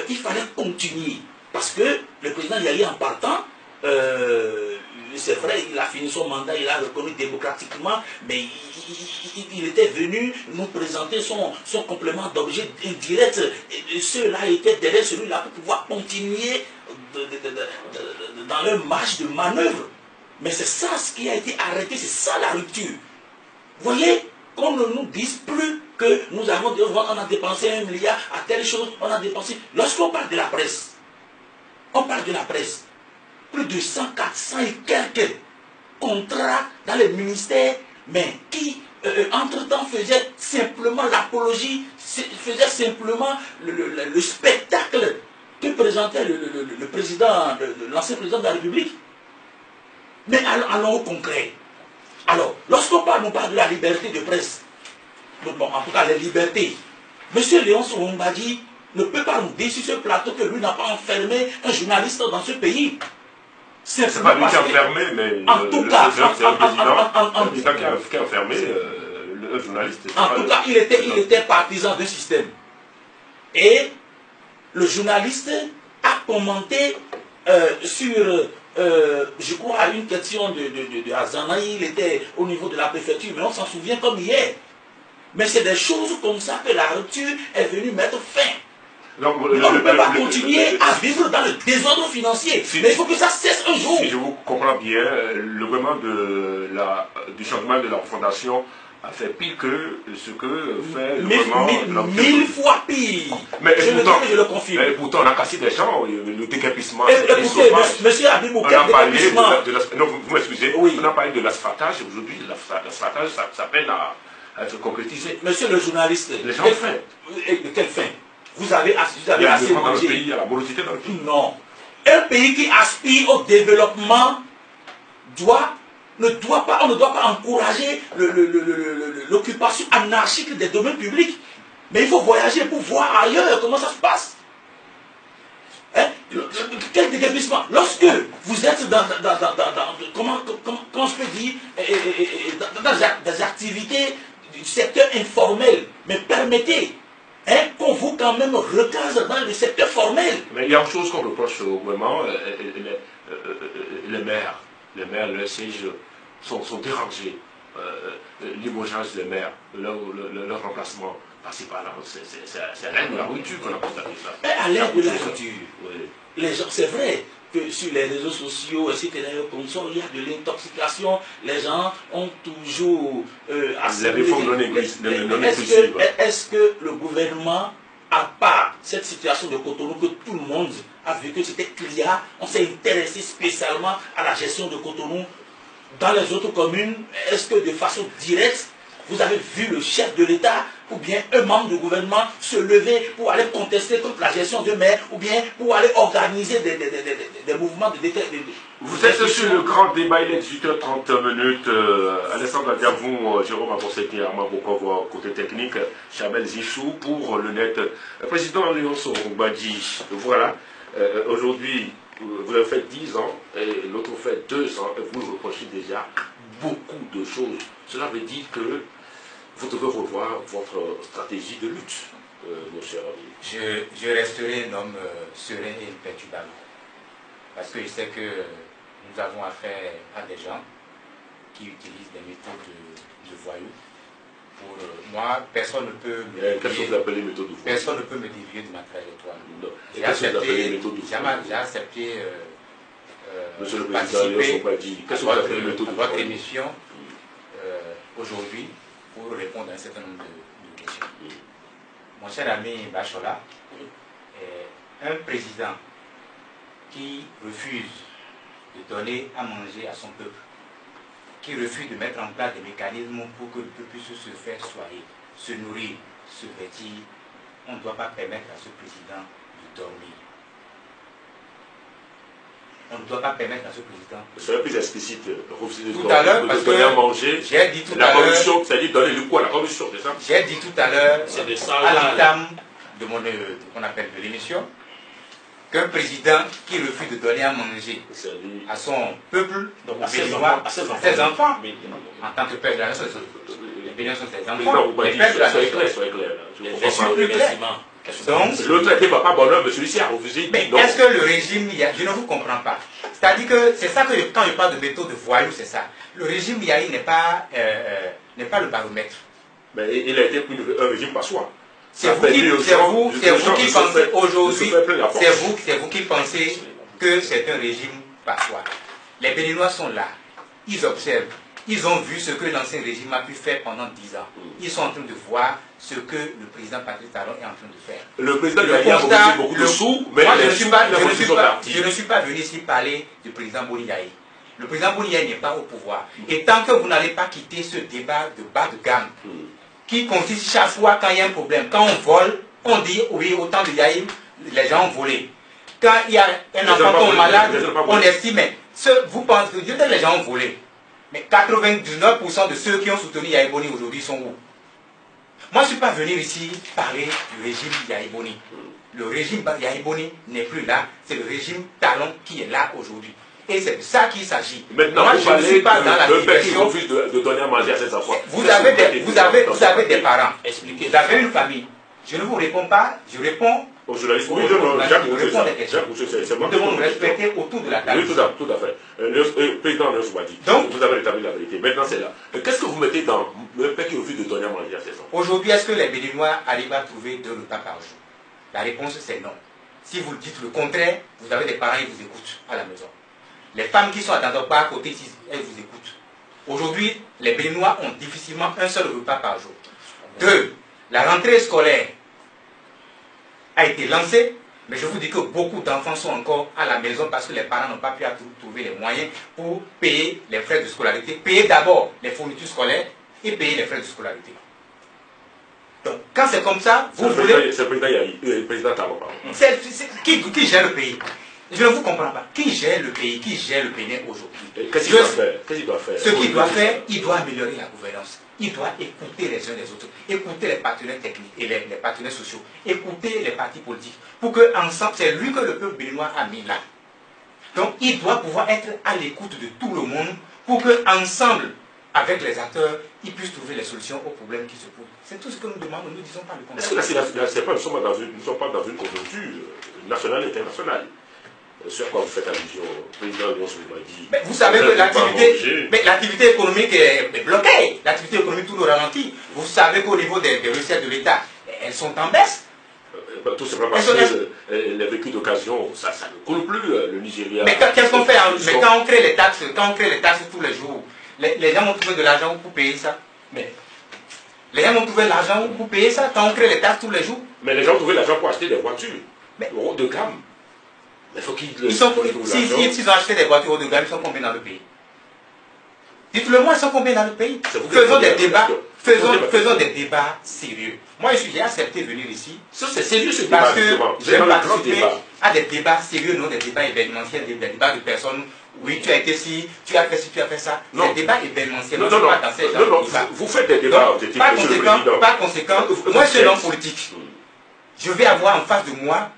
il fallait continuer, parce que le président Yahi en partant, c'est vrai, il a fini son mandat, il a reconnu démocratiquement, mais il était venu nous présenter son complément d'objet indirect. Et ceux-là étaient derrière celui-là pour pouvoir continuer dans leur marche de manœuvre. Mais c'est ça ce qui a été arrêté, c'est ça la rupture. Vous voyez, qu'on ne nous dise plus que nous avons, on a dépensé 1 milliard à telle chose, on a dépensé. Lorsqu'on parle de la presse, on parle de la presse, plus de 100, 400 et quelques contrats dans les ministères, mais qui, entre-temps, faisaient simplement l'apologie, faisaient simplement le spectacle que présentait le président, l'ancien président de la République. Mais allons au concret. Alors, lorsqu'on parle, on parle de la liberté de presse. Donc, bon, en tout cas, les libertés. Monsieur Léon Sorongbadji ne peut pas nous dire sur ce plateau que lui n'a pas enfermé un journaliste dans ce pays. C'est pas lui qui a enfermé, mais en tout cas, c'est le président qui a enfermé le journaliste. En tout cas, il était partisan d'un système. Et le journaliste a commenté sur, je crois, à une question de Azanaï, il était au niveau de la préfecture, mais on s'en souvient comme hier. Mais c'est des choses comme ça que la rupture est venue mettre fin. Donc, on ne peut pas continuer à vivre dans le désordre financier. Mais il faut que ça cesse un jour. Si je vous comprends bien, le gouvernement du changement de la fondation a fait pire que ce que fait le gouvernement. 1000 fois pire. Mais je le confirme. Mais pourtant, on a cassé des gens, le décapissement. Écoutez, monsieur Abimou, quel décapissement? Non, vous m'excusez, oui. On a parlé de l'asphaltage. Aujourd'hui, l'asphaltage, ça peine à être concrétisé. Monsieur le journaliste, les gens font. De quelle fin? Vous avez assez mangé. Il y a la morosité dans le pays. Non. Un pays qui aspire au développement on ne doit pas encourager l'occupation anarchique des domaines publics. Mais il faut voyager pour voir ailleurs comment ça se passe. Hein? Quel déguerpissement? Lorsque vous êtes comment je peux dire, dans des activités du secteur informel, mais permettez qu'on vous quand même recase dans le secteur formel. Mais il y a une chose qu'on reproche au gouvernement, les maires, leurs sièges sont dérangés. Limogeage des maires, leur remplacement, passer par là, c'est à l'aide de la rupture qu'on a constaté ça. Mais à l'aide de la rupture, les gens, c'est vrai que sur les réseaux sociaux, etc., il y a de l'intoxication, les gens ont toujours les réformes non inclusives. Est-ce que le gouvernement, à part cette situation de Cotonou que tout le monde a vu que c'était clair, on s'est intéressé spécialement à la gestion de Cotonou dans les autres communes, est-ce que de façon directe, vous avez vu le chef de l'État ou bien un membre du gouvernement se lever pour aller contester contre la gestion de maire ou bien pour aller organiser des mouvements de détection? Vous êtes sur le grand débat, il est 18h30. Alessandra Diavou, Jérôme Aboseki, Armand Bokov, côté technique, Chabel Zichou pour le net. Président Léon Sorongbadji, voilà, aujourd'hui, vous avez fait 10 ans et l'autre fait 2 ans et vous reprochez déjà beaucoup de choses. Cela veut dire que vous devez revoir votre stratégie de lutte, mon cher ami. Je resterai un homme serein et imperturbable. Parce que je sais que nous avons affaire à des gens qui utilisent des méthodes de voyous. Pour moi, personne ne peut me dévier de ma trajectoire. J'ai accepté Monsieur le Président, participer à votre émission aujourd'hui pour répondre à un certain nombre de questions. Mon cher ami Bachola, un président qui refuse de donner à manger à son peuple, qui refuse de mettre en place des mécanismes pour que le peuple puisse se faire soigner, se nourrir, se vêtir, on ne doit pas permettre à ce président de dormir. On ne doit pas permettre à ce président. Soyez plus explicite. Tout à l'heure, parce que à manger, j'ai dit tout la à l'heure. corruption, c'est-à-dire donner le coup à la corruption, c'est ça? J'ai dit tout à l'heure, c'est de ça, à l'entame de qu'on appelle de l'émission, qu'un président qui refuse de donner à manger à son peuple, donc à ses enfants, en tant que père de la nation, les bénéfices sont ses enfants, les pères de la nation. Soyez clair. Donc, l'autre était papa bonhomme, mais celui-ci a refusé. Mais est-ce que le régime, je ne vous comprends pas. C'est-à-dire que c'est ça que quand je parle de méthode de voyou, c'est ça. Le régime Yahi n'est pas le baromètre. Mais il a été un régime par soi. C'est vous qui pensez aujourd'hui, c'est vous qui pensez que c'est un régime par soi. Les Béninois sont là, ils observent, ils ont vu ce que l'ancien régime a pu faire pendant 10 ans. Ils sont en train de voir ce que le président Patrice Talon est en train de faire. Le président Yahi a mobilisé beaucoup de sous, mais moi, je ne suis pas venu ici parler du président Boni Yahi. Le président Boni Yahi n'est pas au pouvoir. Et tant que vous n'allez pas quitter ce débat de bas de gamme, qui consiste chaque fois quand il y a un problème, quand on vole, on dit oui, au temps de Yahi, les gens ont volé. Quand il y a un enfant qui est malade, on estime, vous pensez que les gens ont volé. Mais 99% de ceux qui ont soutenu Yahi Boni aujourd'hui sont où? Moi, je ne suis pas venu ici parler du régime Yahi Boni. Le régime Yahi Boni n'est plus là, c'est le régime Talon qui est là aujourd'hui. Et c'est de ça qu'il s'agit. Maintenant, moi, je ne suis pas dans la diversion. Refuse de donner à manger à ses enfants. Vous avez des parents. Expliquez. Vous avez une famille. Je ne vous réponds pas, je réponds aux journalistes. Oui, c'est moi. Nous devons nous respecter autour de la table. Oui, tout à fait. Président Nelsouadi, vous avez rétabli la vérité. Maintenant, c'est là. Qu'est-ce que vous mettez dans le père qui refuse de donner à manger à ses enfants? Aujourd'hui, est-ce que les Béninois arrivent à trouver 2 repas par jour? La réponse, c'est non. Si vous dites le contraire, vous avez des parents qui vous écoutent à la maison. Les femmes qui sont à Dandoba à côté, elles vous écoutent. Aujourd'hui, les Béninois ont difficilement un seul repas par jour. 2. La rentrée scolaire a été lancée, mais je vous dis que beaucoup d'enfants sont encore à la maison parce que les parents n'ont pas pu trouver les moyens pour payer les frais de scolarité, payer d'abord les fournitures scolaires et payer les frais de scolarité. Donc, quand c'est comme ça, vous voulez... C'est le président Talon, pardon. Qui gère le pays? Je ne vous comprends pas. Qui gère le pays? Qui gère le Bénin aujourd'hui? Qu'est-ce qu'il doit faire? Ce qu'il doit faire, il doit améliorer la gouvernance. Il doit écouter les uns les autres, écouter les partenaires techniques et les partenaires sociaux, écouter les partis politiques, pour que ensemble, c'est lui que le peuple béninois a mis là. Donc, il doit pouvoir être à l'écoute de tout le monde, pour que ensemble, avec les acteurs, ils puissent trouver les solutions aux problèmes qui se posent. C'est tout ce que nous demandons, nous ne disons pas le contraire. Est-ce que nous ne sommes pas dans une conjoncture nationale et internationale? Sur quoi vous faites allusion, président Nelsouadi? Vous savez que l'activité économique est bloquée. L'activité économique tout le ralentit. Vous savez qu'au niveau des recettes de l'État, elles sont en baisse. Tout simplement parce que les véhicules d'occasion, ça ne coule plus, le Nigeria. Mais qu'est-ce qu'on fait? Mais quand on crée les taxes, tous les jours, les gens vont trouver de l'argent pour payer ça. Mais les gens vont trouver de l'argent pour payer ça quand on crée les taxes tous les jours. Mais les gens ont trouvé l'argent pour acheter des voitures haut de gamme. Mais faut s'ils ont acheté des voitures haut de gamme, ils sont combien dans le pays? Dites-le moi, ils sont combien dans le pays? Faisons des débats. Faisons des débats sérieux. Moi, j'ai accepté de venir ici. C'est sérieux ce débat, parce que j'aime participer à des débats sérieux, non des débats événementiels, des débats de personnes. Oui, tu as été ci, tu as fait ci, tu as fait ça. Des débats événementiels. Non, vous faites des débats objectifs. Par conséquent, moi, je suis un homme politique. Je vais avoir en face de moi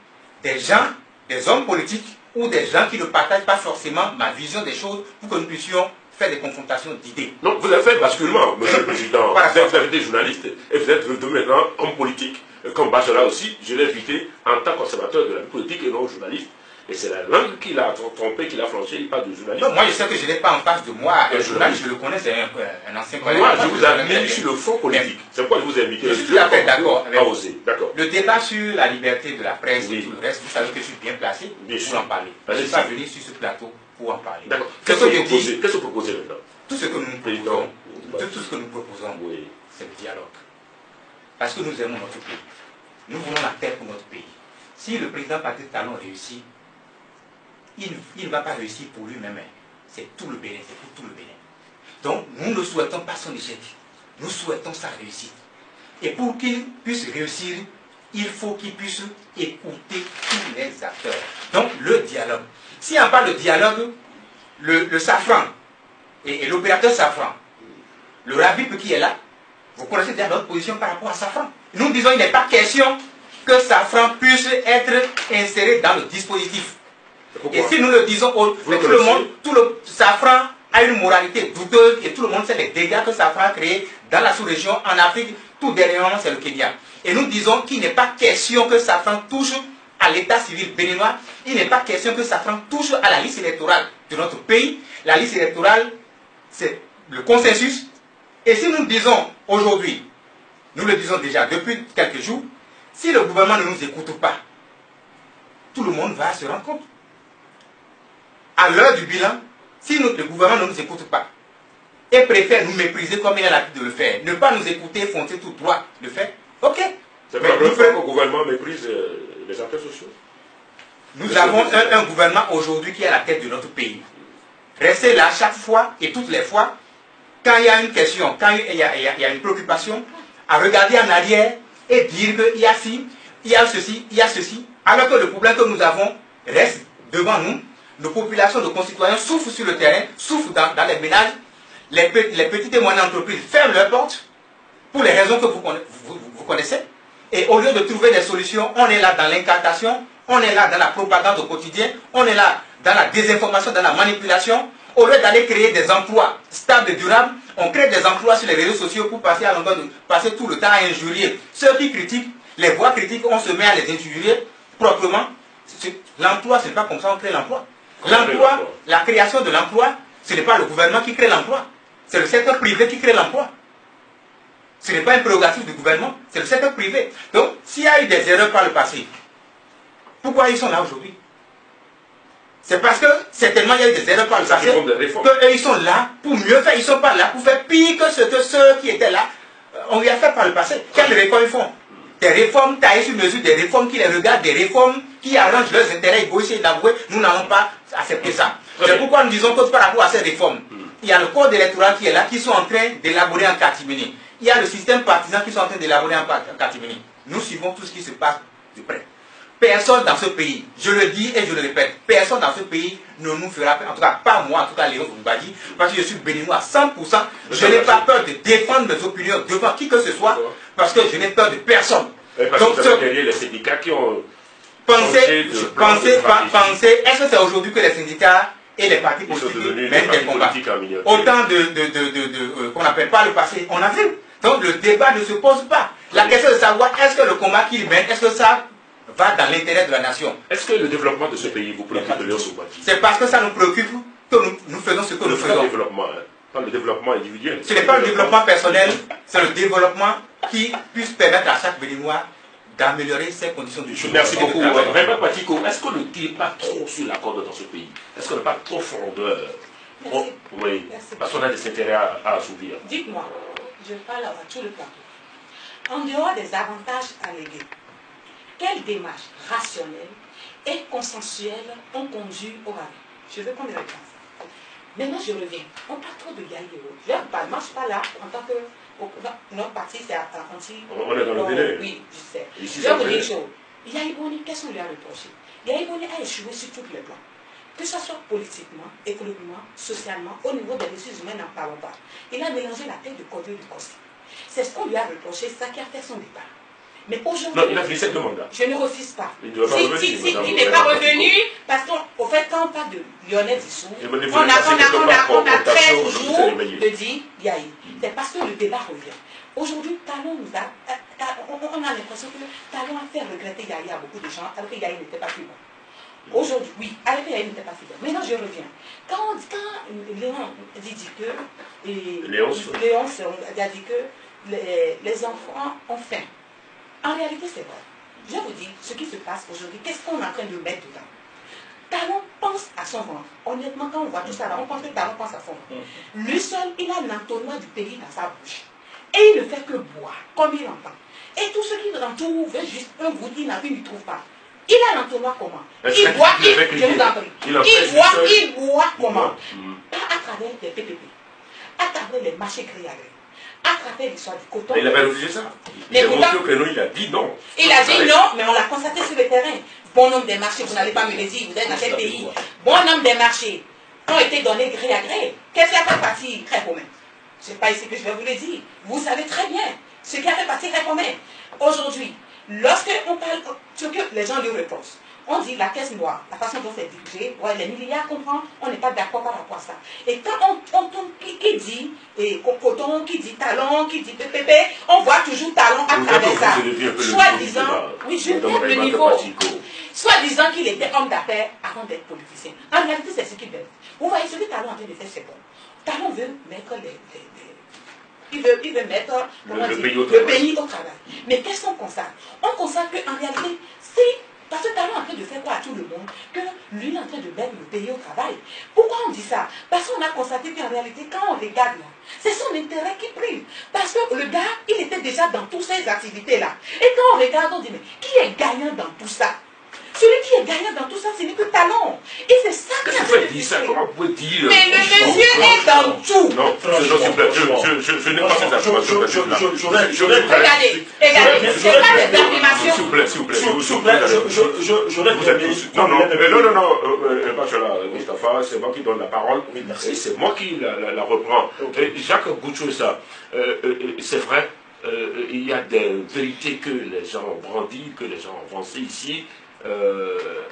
des gens, des hommes politiques ou des gens qui ne partagent pas forcément ma vision des choses pour que nous puissions faire des confrontations d'idées. Non, vous avez fait le basculement, monsieur le président. Vous avez été journaliste et vous êtes maintenant homme politique. Comme Bachelard aussi, je l'ai invité en tant qu'observateur de la vie politique et non journaliste. Et c'est la langue qu'il a trompé, qu'il a flanché, il parle de journaliste. Non, moi je sais que je n'ai pas en face de moi un journaliste, je le connais, c'est un ancien collègue. Moi, je vous ai mis sur le fond politique. C'est pourquoi je vous ai invité. Je suis tout à fait d'accord avec vous. Le débat sur la liberté de la presse et tout le reste, vous savez que je suis bien placé pour en parler. Je ne suis pas venu sur ce plateau pour en parler. D'accord. Qu'est-ce que vous proposez maintenant? Tout ce que nous proposons, c'est le dialogue. Parce que nous aimons notre pays. Nous voulons la paix pour notre pays. Si le président Patrice Talon réussit, il ne va pas réussir pour lui-même. C'est tout le Bénin, c'est pour tout le Bénin. Donc, nous ne souhaitons pas son échec. Nous souhaitons sa réussite. Et pour qu'il puisse réussir, il faut qu'il puisse écouter tous les acteurs. Donc, le dialogue. Si on parle de dialogue, le Safran et l'opérateur Safran, le RAVIP qui est là, vous connaissez déjà notre position par rapport à Safran. Nous disons qu'il n'est pas question que Safran puisse être inséré dans le dispositif. Et si nous le disons, tout le Safran a une moralité douteuse et tout le monde sait les dégâts que Safran a créés dans la sous-région, en Afrique, tout dernièrement c'est le Kenya. Et nous disons qu'il n'est pas question que Safran touche à l'état civil béninois, il n'est pas question que Safran touche à la liste électorale de notre pays. La liste électorale, c'est le consensus. Et si nous disons aujourd'hui, nous le disons déjà depuis quelques jours, si le gouvernement ne nous écoute pas, tout le monde va se rendre compte. À l'heure du bilan, si le gouvernement ne nous écoute pas et préfère nous mépriser comme il a l'habitude de le faire, ne pas nous écouter, foncer tout droit le fait, ok. C'est pas le fait que le gouvernement méprise les acteurs sociaux. Nous avons un gouvernement aujourd'hui qui est à la tête de notre pays. Rester là chaque fois et toutes les fois, quand il y a une question, quand il y a une préoccupation, à regarder en arrière et dire qu'il y a ci, il y a ceci, alors que le problème que nous avons reste devant nous. Nos populations, nos concitoyens souffrent sur le terrain, souffrent dans les ménages. Les petites et moyennes entreprises ferment leurs portes pour les raisons que vous connaissez. Et au lieu de trouver des solutions, on est là dans l'incantation, on est là dans la propagande au quotidien, on est là dans la désinformation, dans la manipulation. Au lieu d'aller créer des emplois stables et durables, on crée des emplois sur les réseaux sociaux pour passer tout le temps à injurier. Ceux qui critiquent, les voix critiques, on se met à les injurier proprement. L'emploi, ce n'est pas comme ça qu'on crée l'emploi. L'emploi, la création de l'emploi, ce n'est pas le gouvernement qui crée l'emploi. C'est le secteur privé qui crée l'emploi. Ce n'est pas une prérogative du gouvernement, c'est le secteur privé. Donc, s'il y a eu des erreurs par le passé, pourquoi ils sont là aujourd'hui? C'est parce que certainement il y a eu des erreurs par le passé, qu'eux ils sont là pour mieux faire, ils ne sont pas là pour faire pire que ce que ceux qui étaient là, on lui a fait par le passé. Quelles réformes ils font? Des réformes taillées sur mesure, des réformes qui les regardent, des réformes qui arrangent leurs intérêts égoïstes et inavoués. Nous n'avons pas accepté ça. C'est pourquoi nous disons que par rapport à ces réformes, il y a le code électoral qui est là, qui sont en train d'élaborer en catimini. Il y a le système partisan qui sont en train d'élaborer en catimini. Nous suivons tout ce qui se passe de près. Personne dans ce pays, je le dis et je le répète, personne dans ce pays ne nous fera peur, en tout cas pas moi, en tout cas Léon Foungbadji, parce que je suis béninois à 100%, je n'ai pas peur de défendre mes opinions devant qui que ce soit, parce que je n'ai peur de personne. Donc, derrière les syndicats qui ont pensez, est-ce que c'est aujourd'hui que les syndicats et les partis politiques mènent des combats? Autant qu'on n'appelle pas le passé, on a vu. Donc le débat ne se pose pas. La question de savoir est-ce que le combat qu'ils mènent, est-ce que ça va dans l'intérêt de la nation? Est-ce que le développement de ce pays vous préoccupe de Léon Foungbadji? C'est parce que ça nous préoccupe que nous faisons ce que nous faisons. Pas le développement individuel. Ce n'est pas le développement personnel, c'est le développement qui puisse permettre à chaque Béninois d'améliorer ses conditions de vie. Merci beaucoup. Raymond Patiko, est-ce qu'on ne tire pas trop sur la corde dans ce pays? Est-ce qu'on n'a pas trop frondeur? Oui, parce qu'on a des intérêts à assouvir. Dites-moi, je parle à tout le plateau. En dehors des avantages allégués, quelle démarche rationnelle et consensuelle ont conduit au rabais? Je veux qu'on me réponse. Maintenant, je reviens. On parle trop de Yaïro. Moi, je ne suis pas là en tant que... Notre parti, c'est anti... On est dans le délai. Oui, je sais. Ici, je vais vous dire une chose. Yaïboni, qu'est-ce qu'on lui a reproché? Yaïboni a échoué sur tous les plans. Que ce soit politiquement, économiquement, socialement, au niveau des ressources humaines, n'en parlons pas. Il a mélangé la tête du cordon du costi. C'est ce qu'on lui a reproché, c'est ça qui a fait son départ. Mais aujourd'hui... Non, il a fait 7 mandats. Je ne refuse pas. Il n'est pas revenu, parce qu'au fait, quand on parle de Lionel Dissou, on a très toujours de dire Yaï. C'est parce que le débat revient. Aujourd'hui, Talon nous a... On a l'impression que Talon a fait regretter Yaï à beaucoup de gens, alors que Yaï n'était pas plus bon. Aujourd'hui, oui, alors que Yaï n'était pas fidèle. Maintenant, je reviens. Quand Léon dit que... Léon a dit que les enfants ont faim. En réalité, c'est vrai. Je vous dis, ce qui se passe aujourd'hui, qu'est-ce qu'on est en train de mettre dedans? Talon pense à son ventre. Honnêtement, quand on voit tout ça, là, on pense que Talon pense à son ventre. Lui seul, il a l'entonnoir du pays dans sa bouche. Et il ne fait que boire, comme il entend. Et tous ceux qui l'entourent veulent juste un goût, il ne trouve pas. Il a l'entonnoir comment? Il boit, je vous en prie. Il boit comment? Pas à travers les PPP, à travers les marchés gré à gré. À travers l'histoire du coton. Il avait refusé ça. Il a dit non. Il a dit non, mais on l'a constaté sur le terrain. Bon nombre des marchés, vous n'allez pas me le dire, vous êtes dans quel pays? Bon nombre des marchés ont été donnés gré à gré. Qu'est-ce qui a fait partie très commun? Ce n'est pas ici que je vais vous le dire. Vous savez très bien ce qui a fait partie très commun. Aujourd'hui, lorsque on parle, ce que les gens lui reprochent, on dit la caisse noire, la façon dont c'est dirigé, ouais, les milliards qu'on prend, on n'est pas d'accord par rapport à ça. Et quand qui dit coton, qui dit talon, qui dit PPP, on voit toujours talon à travers ça. Soi-disant, oui, je lève le niveau. Soi-disant qu'il était homme d'affaires avant d'être politicien. En réalité, c'est ce qu'il veut. Vous voyez, ce que Talon est en train de faire, c'est bon. Talon veut mettre il veut mettre le pays au travail. Mais qu'est-ce qu'on constate? On constate qu'en réalité, parce que Talon est en train de faire quoi à tout le monde, que lui il est en train de mettre le pays au travail. Pourquoi on dit ça? Parce qu'on a constaté qu'en réalité, quand on regarde là, c'est son intérêt qui prime. Parce que le gars, il était déjà dans toutes ces activités-là. Et quand on regarde, on dit, mais qui est gagnant dans tout ça? Celui qui est gagnant dans tout ça, ce n'est que Talon. Et c'est ça qui a fait dire ça. Comment vous pouvez dire? Mais le monsieur est dans tout. Non, je n'ai pas cette information. Regardez, c'est pas des affirmations. S'il vous plaît. Non, Bachelard, Mustapha, c'est moi qui donne la parole. Et c'est moi qui la reprends. Jacques Gouchouessa, c'est vrai, il y a des vérités que les gens brandissent, que les gens avancent ici.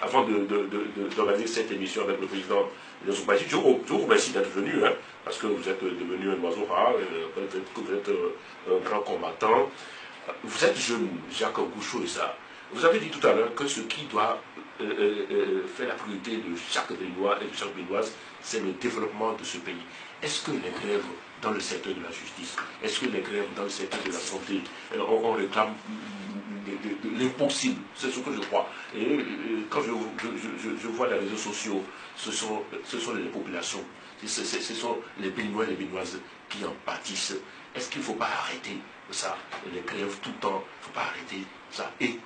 Avant d'organiser cette émission avec le président de Soubaji, je vous remercie d'être venu, hein, parce que vous êtes devenu un oiseau rare, vous êtes un grand combattant. Vous êtes jeune, Jacques Gouchouessa. Vous avez dit tout à l'heure que ce qui doit faire la priorité de chaque Béninois et de chaque Béninoise, c'est le développement de ce pays. Est-ce que les grèves dans le secteur de la justice, est-ce que les grèves dans le secteur de la santé, on réclame de l'impossible, c'est ce que je crois. Et quand je vois les réseaux sociaux, ce sont les populations, ce sont les Béninois et les Béninoises qui en pâtissent. Est-ce qu'il ne faut pas arrêter ça, les grèves tout le temps, il ne faut pas arrêter ça, et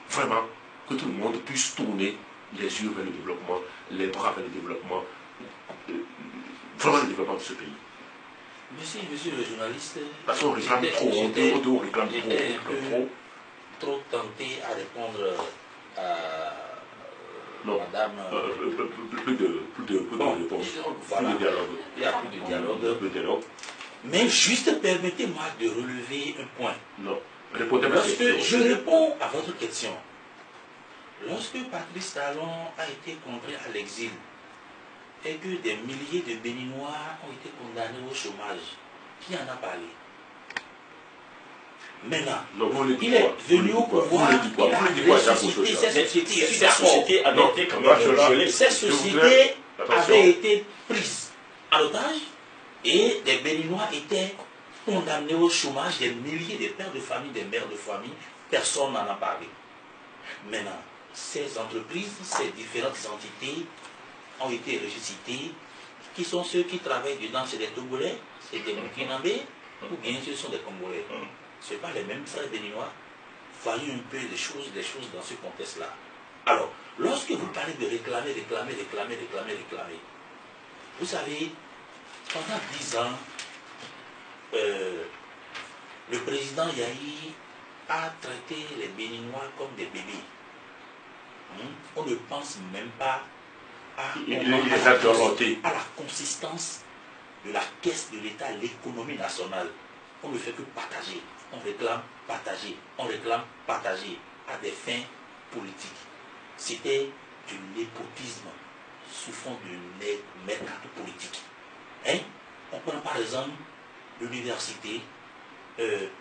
vraiment que tout le monde puisse tourner les yeux vers le développement, les bras vers le développement, vraiment le développement de ce pays. Monsieur le journaliste, parce qu'on réclame trop, j'étais trop tenté à répondre à madame. Plus de réponses. Voilà. Il y a plus de dialogue. Mais juste permettez-moi de relever un point. Non. Répondez-moi. Je réponds à votre question. Lorsque Patrice Talon a été conduit à l'exil et que des milliers de Béninois ont été condamnés au chômage, qui en a parlé? Maintenant, il est venu au pouvoir, il a ressuscité cette société. Cette société avait été prise en otage et des Béninois étaient condamnés au chômage, des milliers de pères de famille, des mères de famille, personne n'en a parlé. Maintenant, ces entreprises, ces différentes entités ont été ressuscitées. Qui sont ceux qui travaillent dedans? C'est des Togolais, c'est des Burkinabés, ou bien ce sont des Congolais? Ce n'est pas les mêmes frères béninois. Voyons un peu les choses dans ce contexte-là. Alors, lorsque vous parlez de réclamer, vous savez, pendant 10 ans, le président Yahi a traité les Béninois comme des bébés. On ne pense même pas à la consistance de la caisse de l'État, l'économie nationale. On ne fait que partager. On réclame partager à des fins politiques. C'était du népotisme sous fond de mercato politique. On prend par exemple l'université,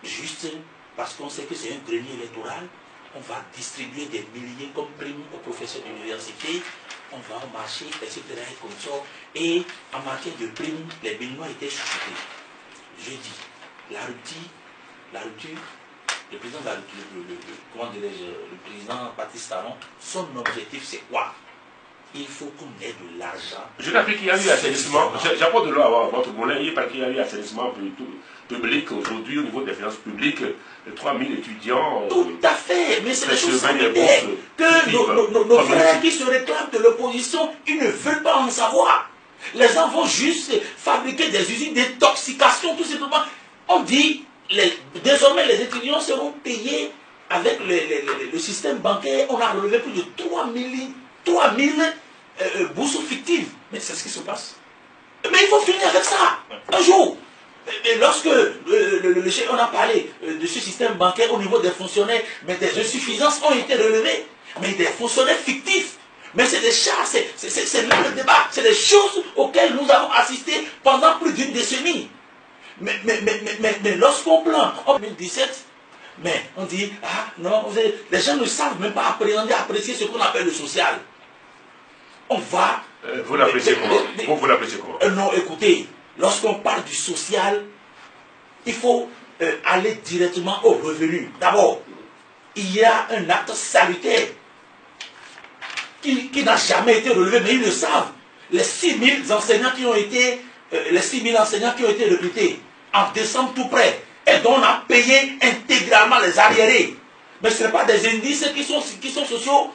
juste parce qu'on sait que c'est un grenier électoral, on va distribuer des milliers comme primes aux professeurs d'université, on va au marché, etc. et comme ça. Et en matière de primes, les Béninois étaient chouchoutés. Je dis, la rupture, le président le président Patrice Talon, son objectif c'est quoi? Il faut qu'on ait de l'argent. Je n'ai qu'il y a eu assainissement. J'apporte de l'eau à votre moulin. Il paraît qu'il y a eu assainissement public aujourd'hui au niveau des finances publiques. 3000 étudiants. Tout à fait. Mais c'est des choses sanitaires que nos frères qui se réclament de l'opposition, ils ne veulent pas en savoir. Les gens vont juste fabriquer des usines d'intoxication, tout simplement. On dit, désormais les étudiants seront payés avec le système bancaire. On a relevé plus de 3000 bourses fictives. Mais c'est ce qui se passe. Mais il faut finir avec ça. Un jour. Et lorsque on a parlé de ce système bancaire au niveau des fonctionnaires, mais des insuffisances ont été relevées. mais des fonctionnaires fictifs. Mais c'est des chars, c'est là le débat. C'est des choses auxquelles nous avons assisté pendant plus d'une décennie. Mais lorsqu'on plante en 2017, mais on dit, ah non, les gens ne savent même pas apprécier ce qu'on appelle le social. On va... vous l'appréciez comment? Vous l'appréciez comment? Non, écoutez, lorsqu'on parle du social, il faut aller directement au revenu. D'abord, il y a un acte salutaire qui n'a jamais été relevé, mais ils le savent. Les 6 000 enseignants qui ont été, recrutés en décembre tout près, et dont on a payé intégralement les arriérés. Mais ce n'est pas des indices qui sont sociaux.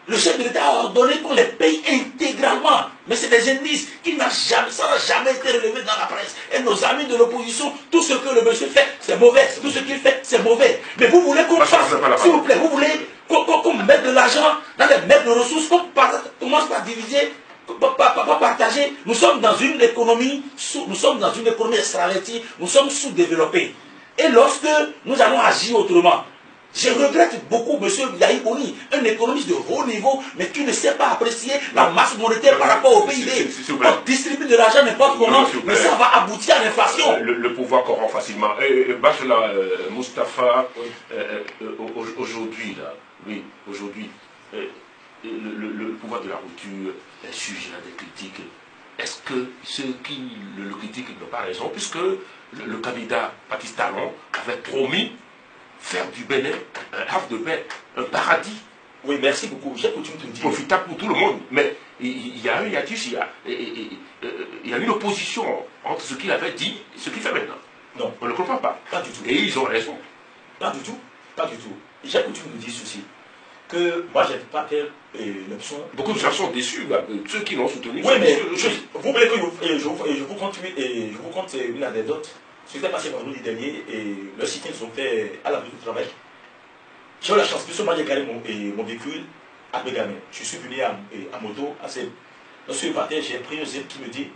Le chef de l'État a ordonné qu'on les paye intégralement. Mais c'est des indices qui ça n'a jamais été relevé dans la presse. Et nos amis de l'opposition, tout ce que le monsieur fait, c'est mauvais. Tout ce qu'il fait, c'est mauvais. Mais vous voulez qu'on fasse, s'il vous plaît, vous voulez qu'on mette de l'argent dans les maîtres de ressources, qu'on commence par diviser, pas partager. Nous sommes dans une économie extravertie, nous sommes sous-développés. Et lorsque nous allons agir autrement, je regrette beaucoup M. Yahi Boni, un économiste de haut niveau, mais qui ne sait pas apprécier la masse monétaire par rapport au PIB. On distribue de l'argent n'importe comment, mais ça va aboutir à l'inflation. Le pouvoir corrompt facilement. Bachela Moustapha, aujourd'hui, le pouvoir de la rupture est sujet à des critiques. Est-ce que ceux qui le critiquent n'ont pas raison, puisque le candidat Patrice Talon avait promis faire du Bénin un havre de paix, un paradis. Oui, merci beaucoup. J'ai coutume de dire. Profitable pour tout le monde. Mais il y a un hiatus, il y a une opposition entre ce qu'il avait dit et ce qu'il fait maintenant. Non. On ne comprend pas. Pas du tout. Et ils ont raison. Pas du tout. Pas du tout. J'ai coutume de dire ceci. Que moi, je n'ai pas fait l'option. Beaucoup de gens sont déçus, ceux qui l'ont soutenu. Oui, mais vous voulez que je vous conte une anecdote. Ce qui s'est passé vendredi dernier, et le site ils ont fait à l'abri du travail. J'ai eu la chance, puisque moi j'ai garé mon véhicule à Bégamé. Je suis venu à moto à Zeb. Lorsque je partais, j'ai pris un Zeb qui me dit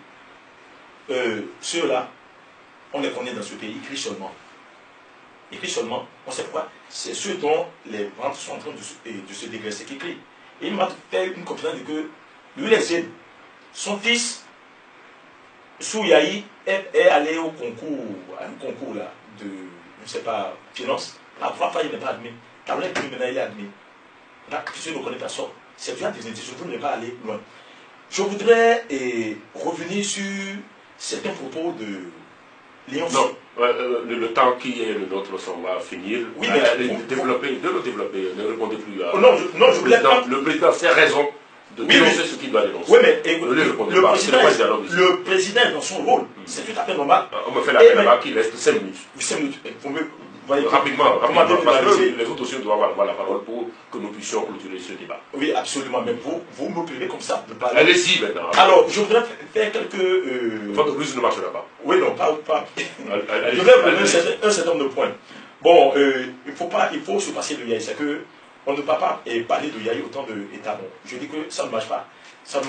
ceux-là, on les connaît dans ce pays, ils crient seulement. Ils crient seulement, on sait pourquoi. C'est ceux dont les ventes sont en train de se dégraisser qui crient. Et il m'a fait une confidence de que lui, les Zeb, son fils, Souyaï, est allé au concours, à un concours là, de, je ne sais pas, finance. La première fois, il n'est pas admis. Quand il est admis. Là, tu ne connais personne. C'est bien des indices, je ne vais pas aller loin. Je voudrais revenir sur certains propos de Léon. Non, le temps qui est le nôtre, ça va finir. Oui, mais de le développer, ne répondez plus à... je voulais pas... Le président, c'est raison de dénoncer ce qu'il doit dénoncer. Oui, mais le président est dans son rôle. C'est tout à fait normal. On me fait la peine qu'il reste 5 minutes. 5 minutes. Rapidement, parce que les autres aussi doivent avoir la parole pour que nous puissions clôturer ce débat. Oui, absolument. Mais vous me privez comme ça de parler. Allez-y maintenant. Alors, je voudrais faire quelques... Votre plus ne marchera pas. Oui, non, pas. Je voudrais prendre un certain nombre de points. Bon, il faut se passer de Yahi. C'est que on ne peut pas parler de Yahi autant d'État. Je dis que ça ne marche pas. Ça ne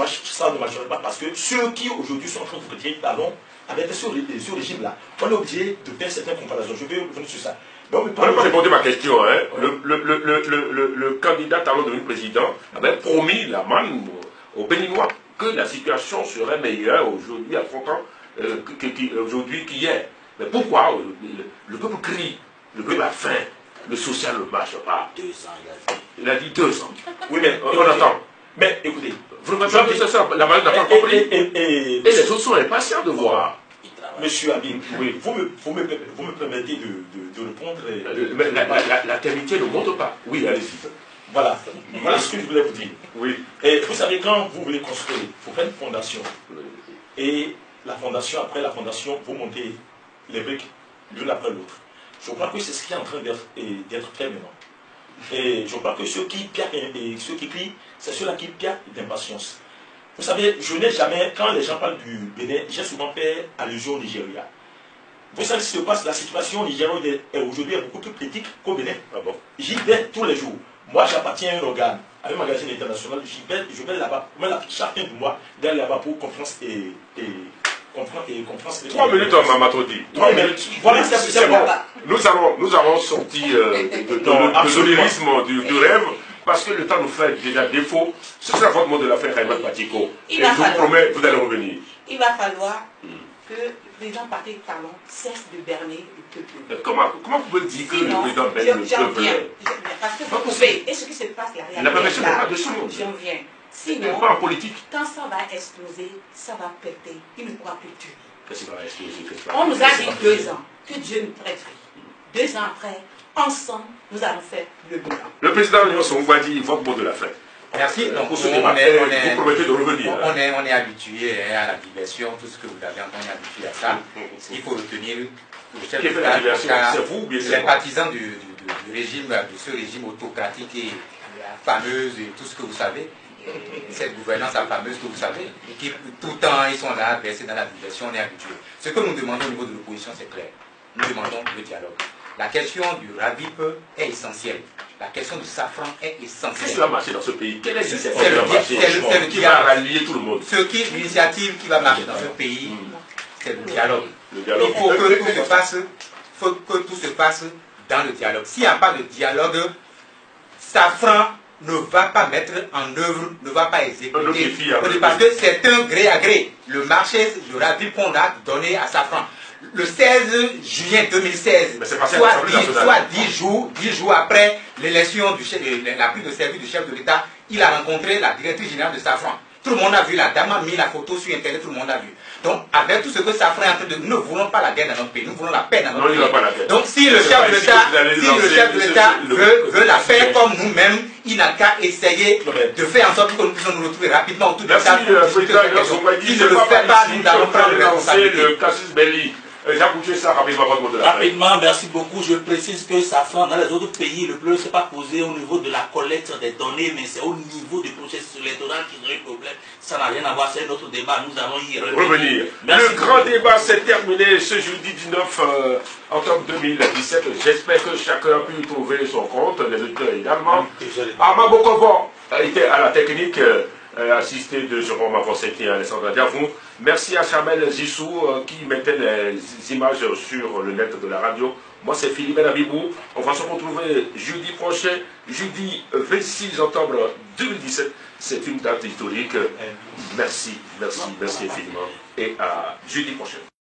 marchera pas parce que ceux qui aujourd'hui sont en train de critiquer Talon avec ce régime-là, on est obligé de faire certaines comparaisons. Je vais revenir sur ça. On n'a pas répondu à ma question. Hein. Le candidat Talon devenu président avait promis la manne aux Béninois que la situation serait meilleure aujourd'hui à 30 ans aujourd'hui qu'hier. Mais pourquoi le peuple crie, le peuple a faim, le social ne marche pas. 2 ans, il a dit 2 ans. Oui, mais on attend. Mais écoutez, vous ne m'avez pas ça, la manne n'a pas compris. Et les autres sont impatients de voir. Monsieur Abim, oui, vous me permettez de répondre. Mais la termité ne monte pas. Oui, allez-y. Voilà ce que je voulais vous dire. Oui. Et vous savez, quand vous voulez construire, il faut faire une fondation. Et la fondation, après la fondation, vous montez les briques l'une après l'autre. Je crois que c'est ce qui est en train d'être fait maintenant. Et je crois que ceux qui piaquent et ceux qui crient, c'est ceux-là qui piaquent d'impatience. Vous savez, je n'ai jamais, quand les gens parlent du Bénin, j'ai souvent fait allusion au Nigeria. Vous savez ce qui se passe, la situation au Nigeria est aujourd'hui beaucoup plus critique qu'au Bénin. Ah bon? J'y vais tous les jours. Moi, j'appartiens à un organe, à un magazine international. Je vais là-bas, chaque fin du mois, d'aller là-bas pour conférence conférence. 3 minutes, on m'a trop dit. 3 minutes. Voilà, c'est bon. Nous avons sorti de l'onirisme du rêve parce que le temps nous fait déjà défaut. Ce sera votre mot de la fin, Raymond Patiko. Et je vous falloir, promets, vous allez revenir. Il va falloir que le président Patrick Talon cesse de berner le peuple. Comment vous pouvez dire que le président berne le peuple? Parce que vous pouvez, et ce qui se passe là, La permission n'est pas de ce monde. J'en viens. Sinon, pas en politique. Quand ça va exploser, ça va péter. Il ne pourra plus tuer. Qu'est-ce qui va exploser? On nous a dit 2 ans, que Dieu nous prête. 2 ans après, ensemble, nous allons faire le bilan. Le président Nyonso Ngwadi, votre mot de la fin. Merci. Donc, vous promettez de revenir. On est habitué à la diversion, tout ce que vous avez entendu, habitué à ça. Ce qu'il faut retenir, le chef de l'État, les partisans du régime, de ce régime autocratique et fameuse et tout ce que vous savez, cette gouvernance fameuse que vous savez, qui tout le temps ils sont là, versés dans la diversion, on est habitué. Ce que nous demandons au niveau de l'opposition, c'est clair. Nous demandons le dialogue. La question du RAVIP est essentielle. La question du safran est essentielle. Qu'est-ce qui va marcher dans ce pays? Quelle est l'initiative qui va rallier tout le monde? L'initiative qui va marcher dans ce pays, c'est le dialogue. Le dialogue. Il faut que tout se passe dans le dialogue. S'il n'y a pas de dialogue, safran ne va pas mettre en œuvre, ne va pas exécuter. Parce que c'est un gré à gré. Le marché, le RAVIP qu'on a donné à safran. Le 16 juillet 2016, soit 10 jours après l'élection la prise de service du chef de l'État, il a rencontré la directrice générale de Safran. Tout le monde a vu, la dame a mis la photo sur Internet, tout le monde a vu. Donc, avec tout ce que Safran est en train de... Nous ne voulons pas la guerre dans notre pays, nous voulons la paix dans notre pays. Donc, si le chef de l'État veut la paix comme nous-mêmes, il n'a qu'à essayer de faire en sorte que nous puissions nous retrouver rapidement autour de ça. S'il ne le fait pas, nous allons prendre le responsabilité. Rapidement, merci beaucoup. Je précise que Safran, dans les autres pays, le problème ne s'est pas posé au niveau de la collecte des données, mais c'est au niveau du processus électoral qu'ils ont eu problème. Ça n'a rien à voir, c'est notre débat. Nous allons y revenir. Le grand débat s'est terminé ce jeudi 19 octobre 2017. J'espère que chacun a pu trouver son compte, les auditeurs également. Armand Bokovo était à la technique. Assisté de Jérôme Avonsetti et Alessandra Diavou. Merci à Chamel Zissou qui mettait les images sur le net de la radio. Moi c'est Philippe Abibou. On va se retrouver jeudi prochain, jeudi 26 octobre 2017. C'est une date historique. Merci infiniment et à jeudi prochain.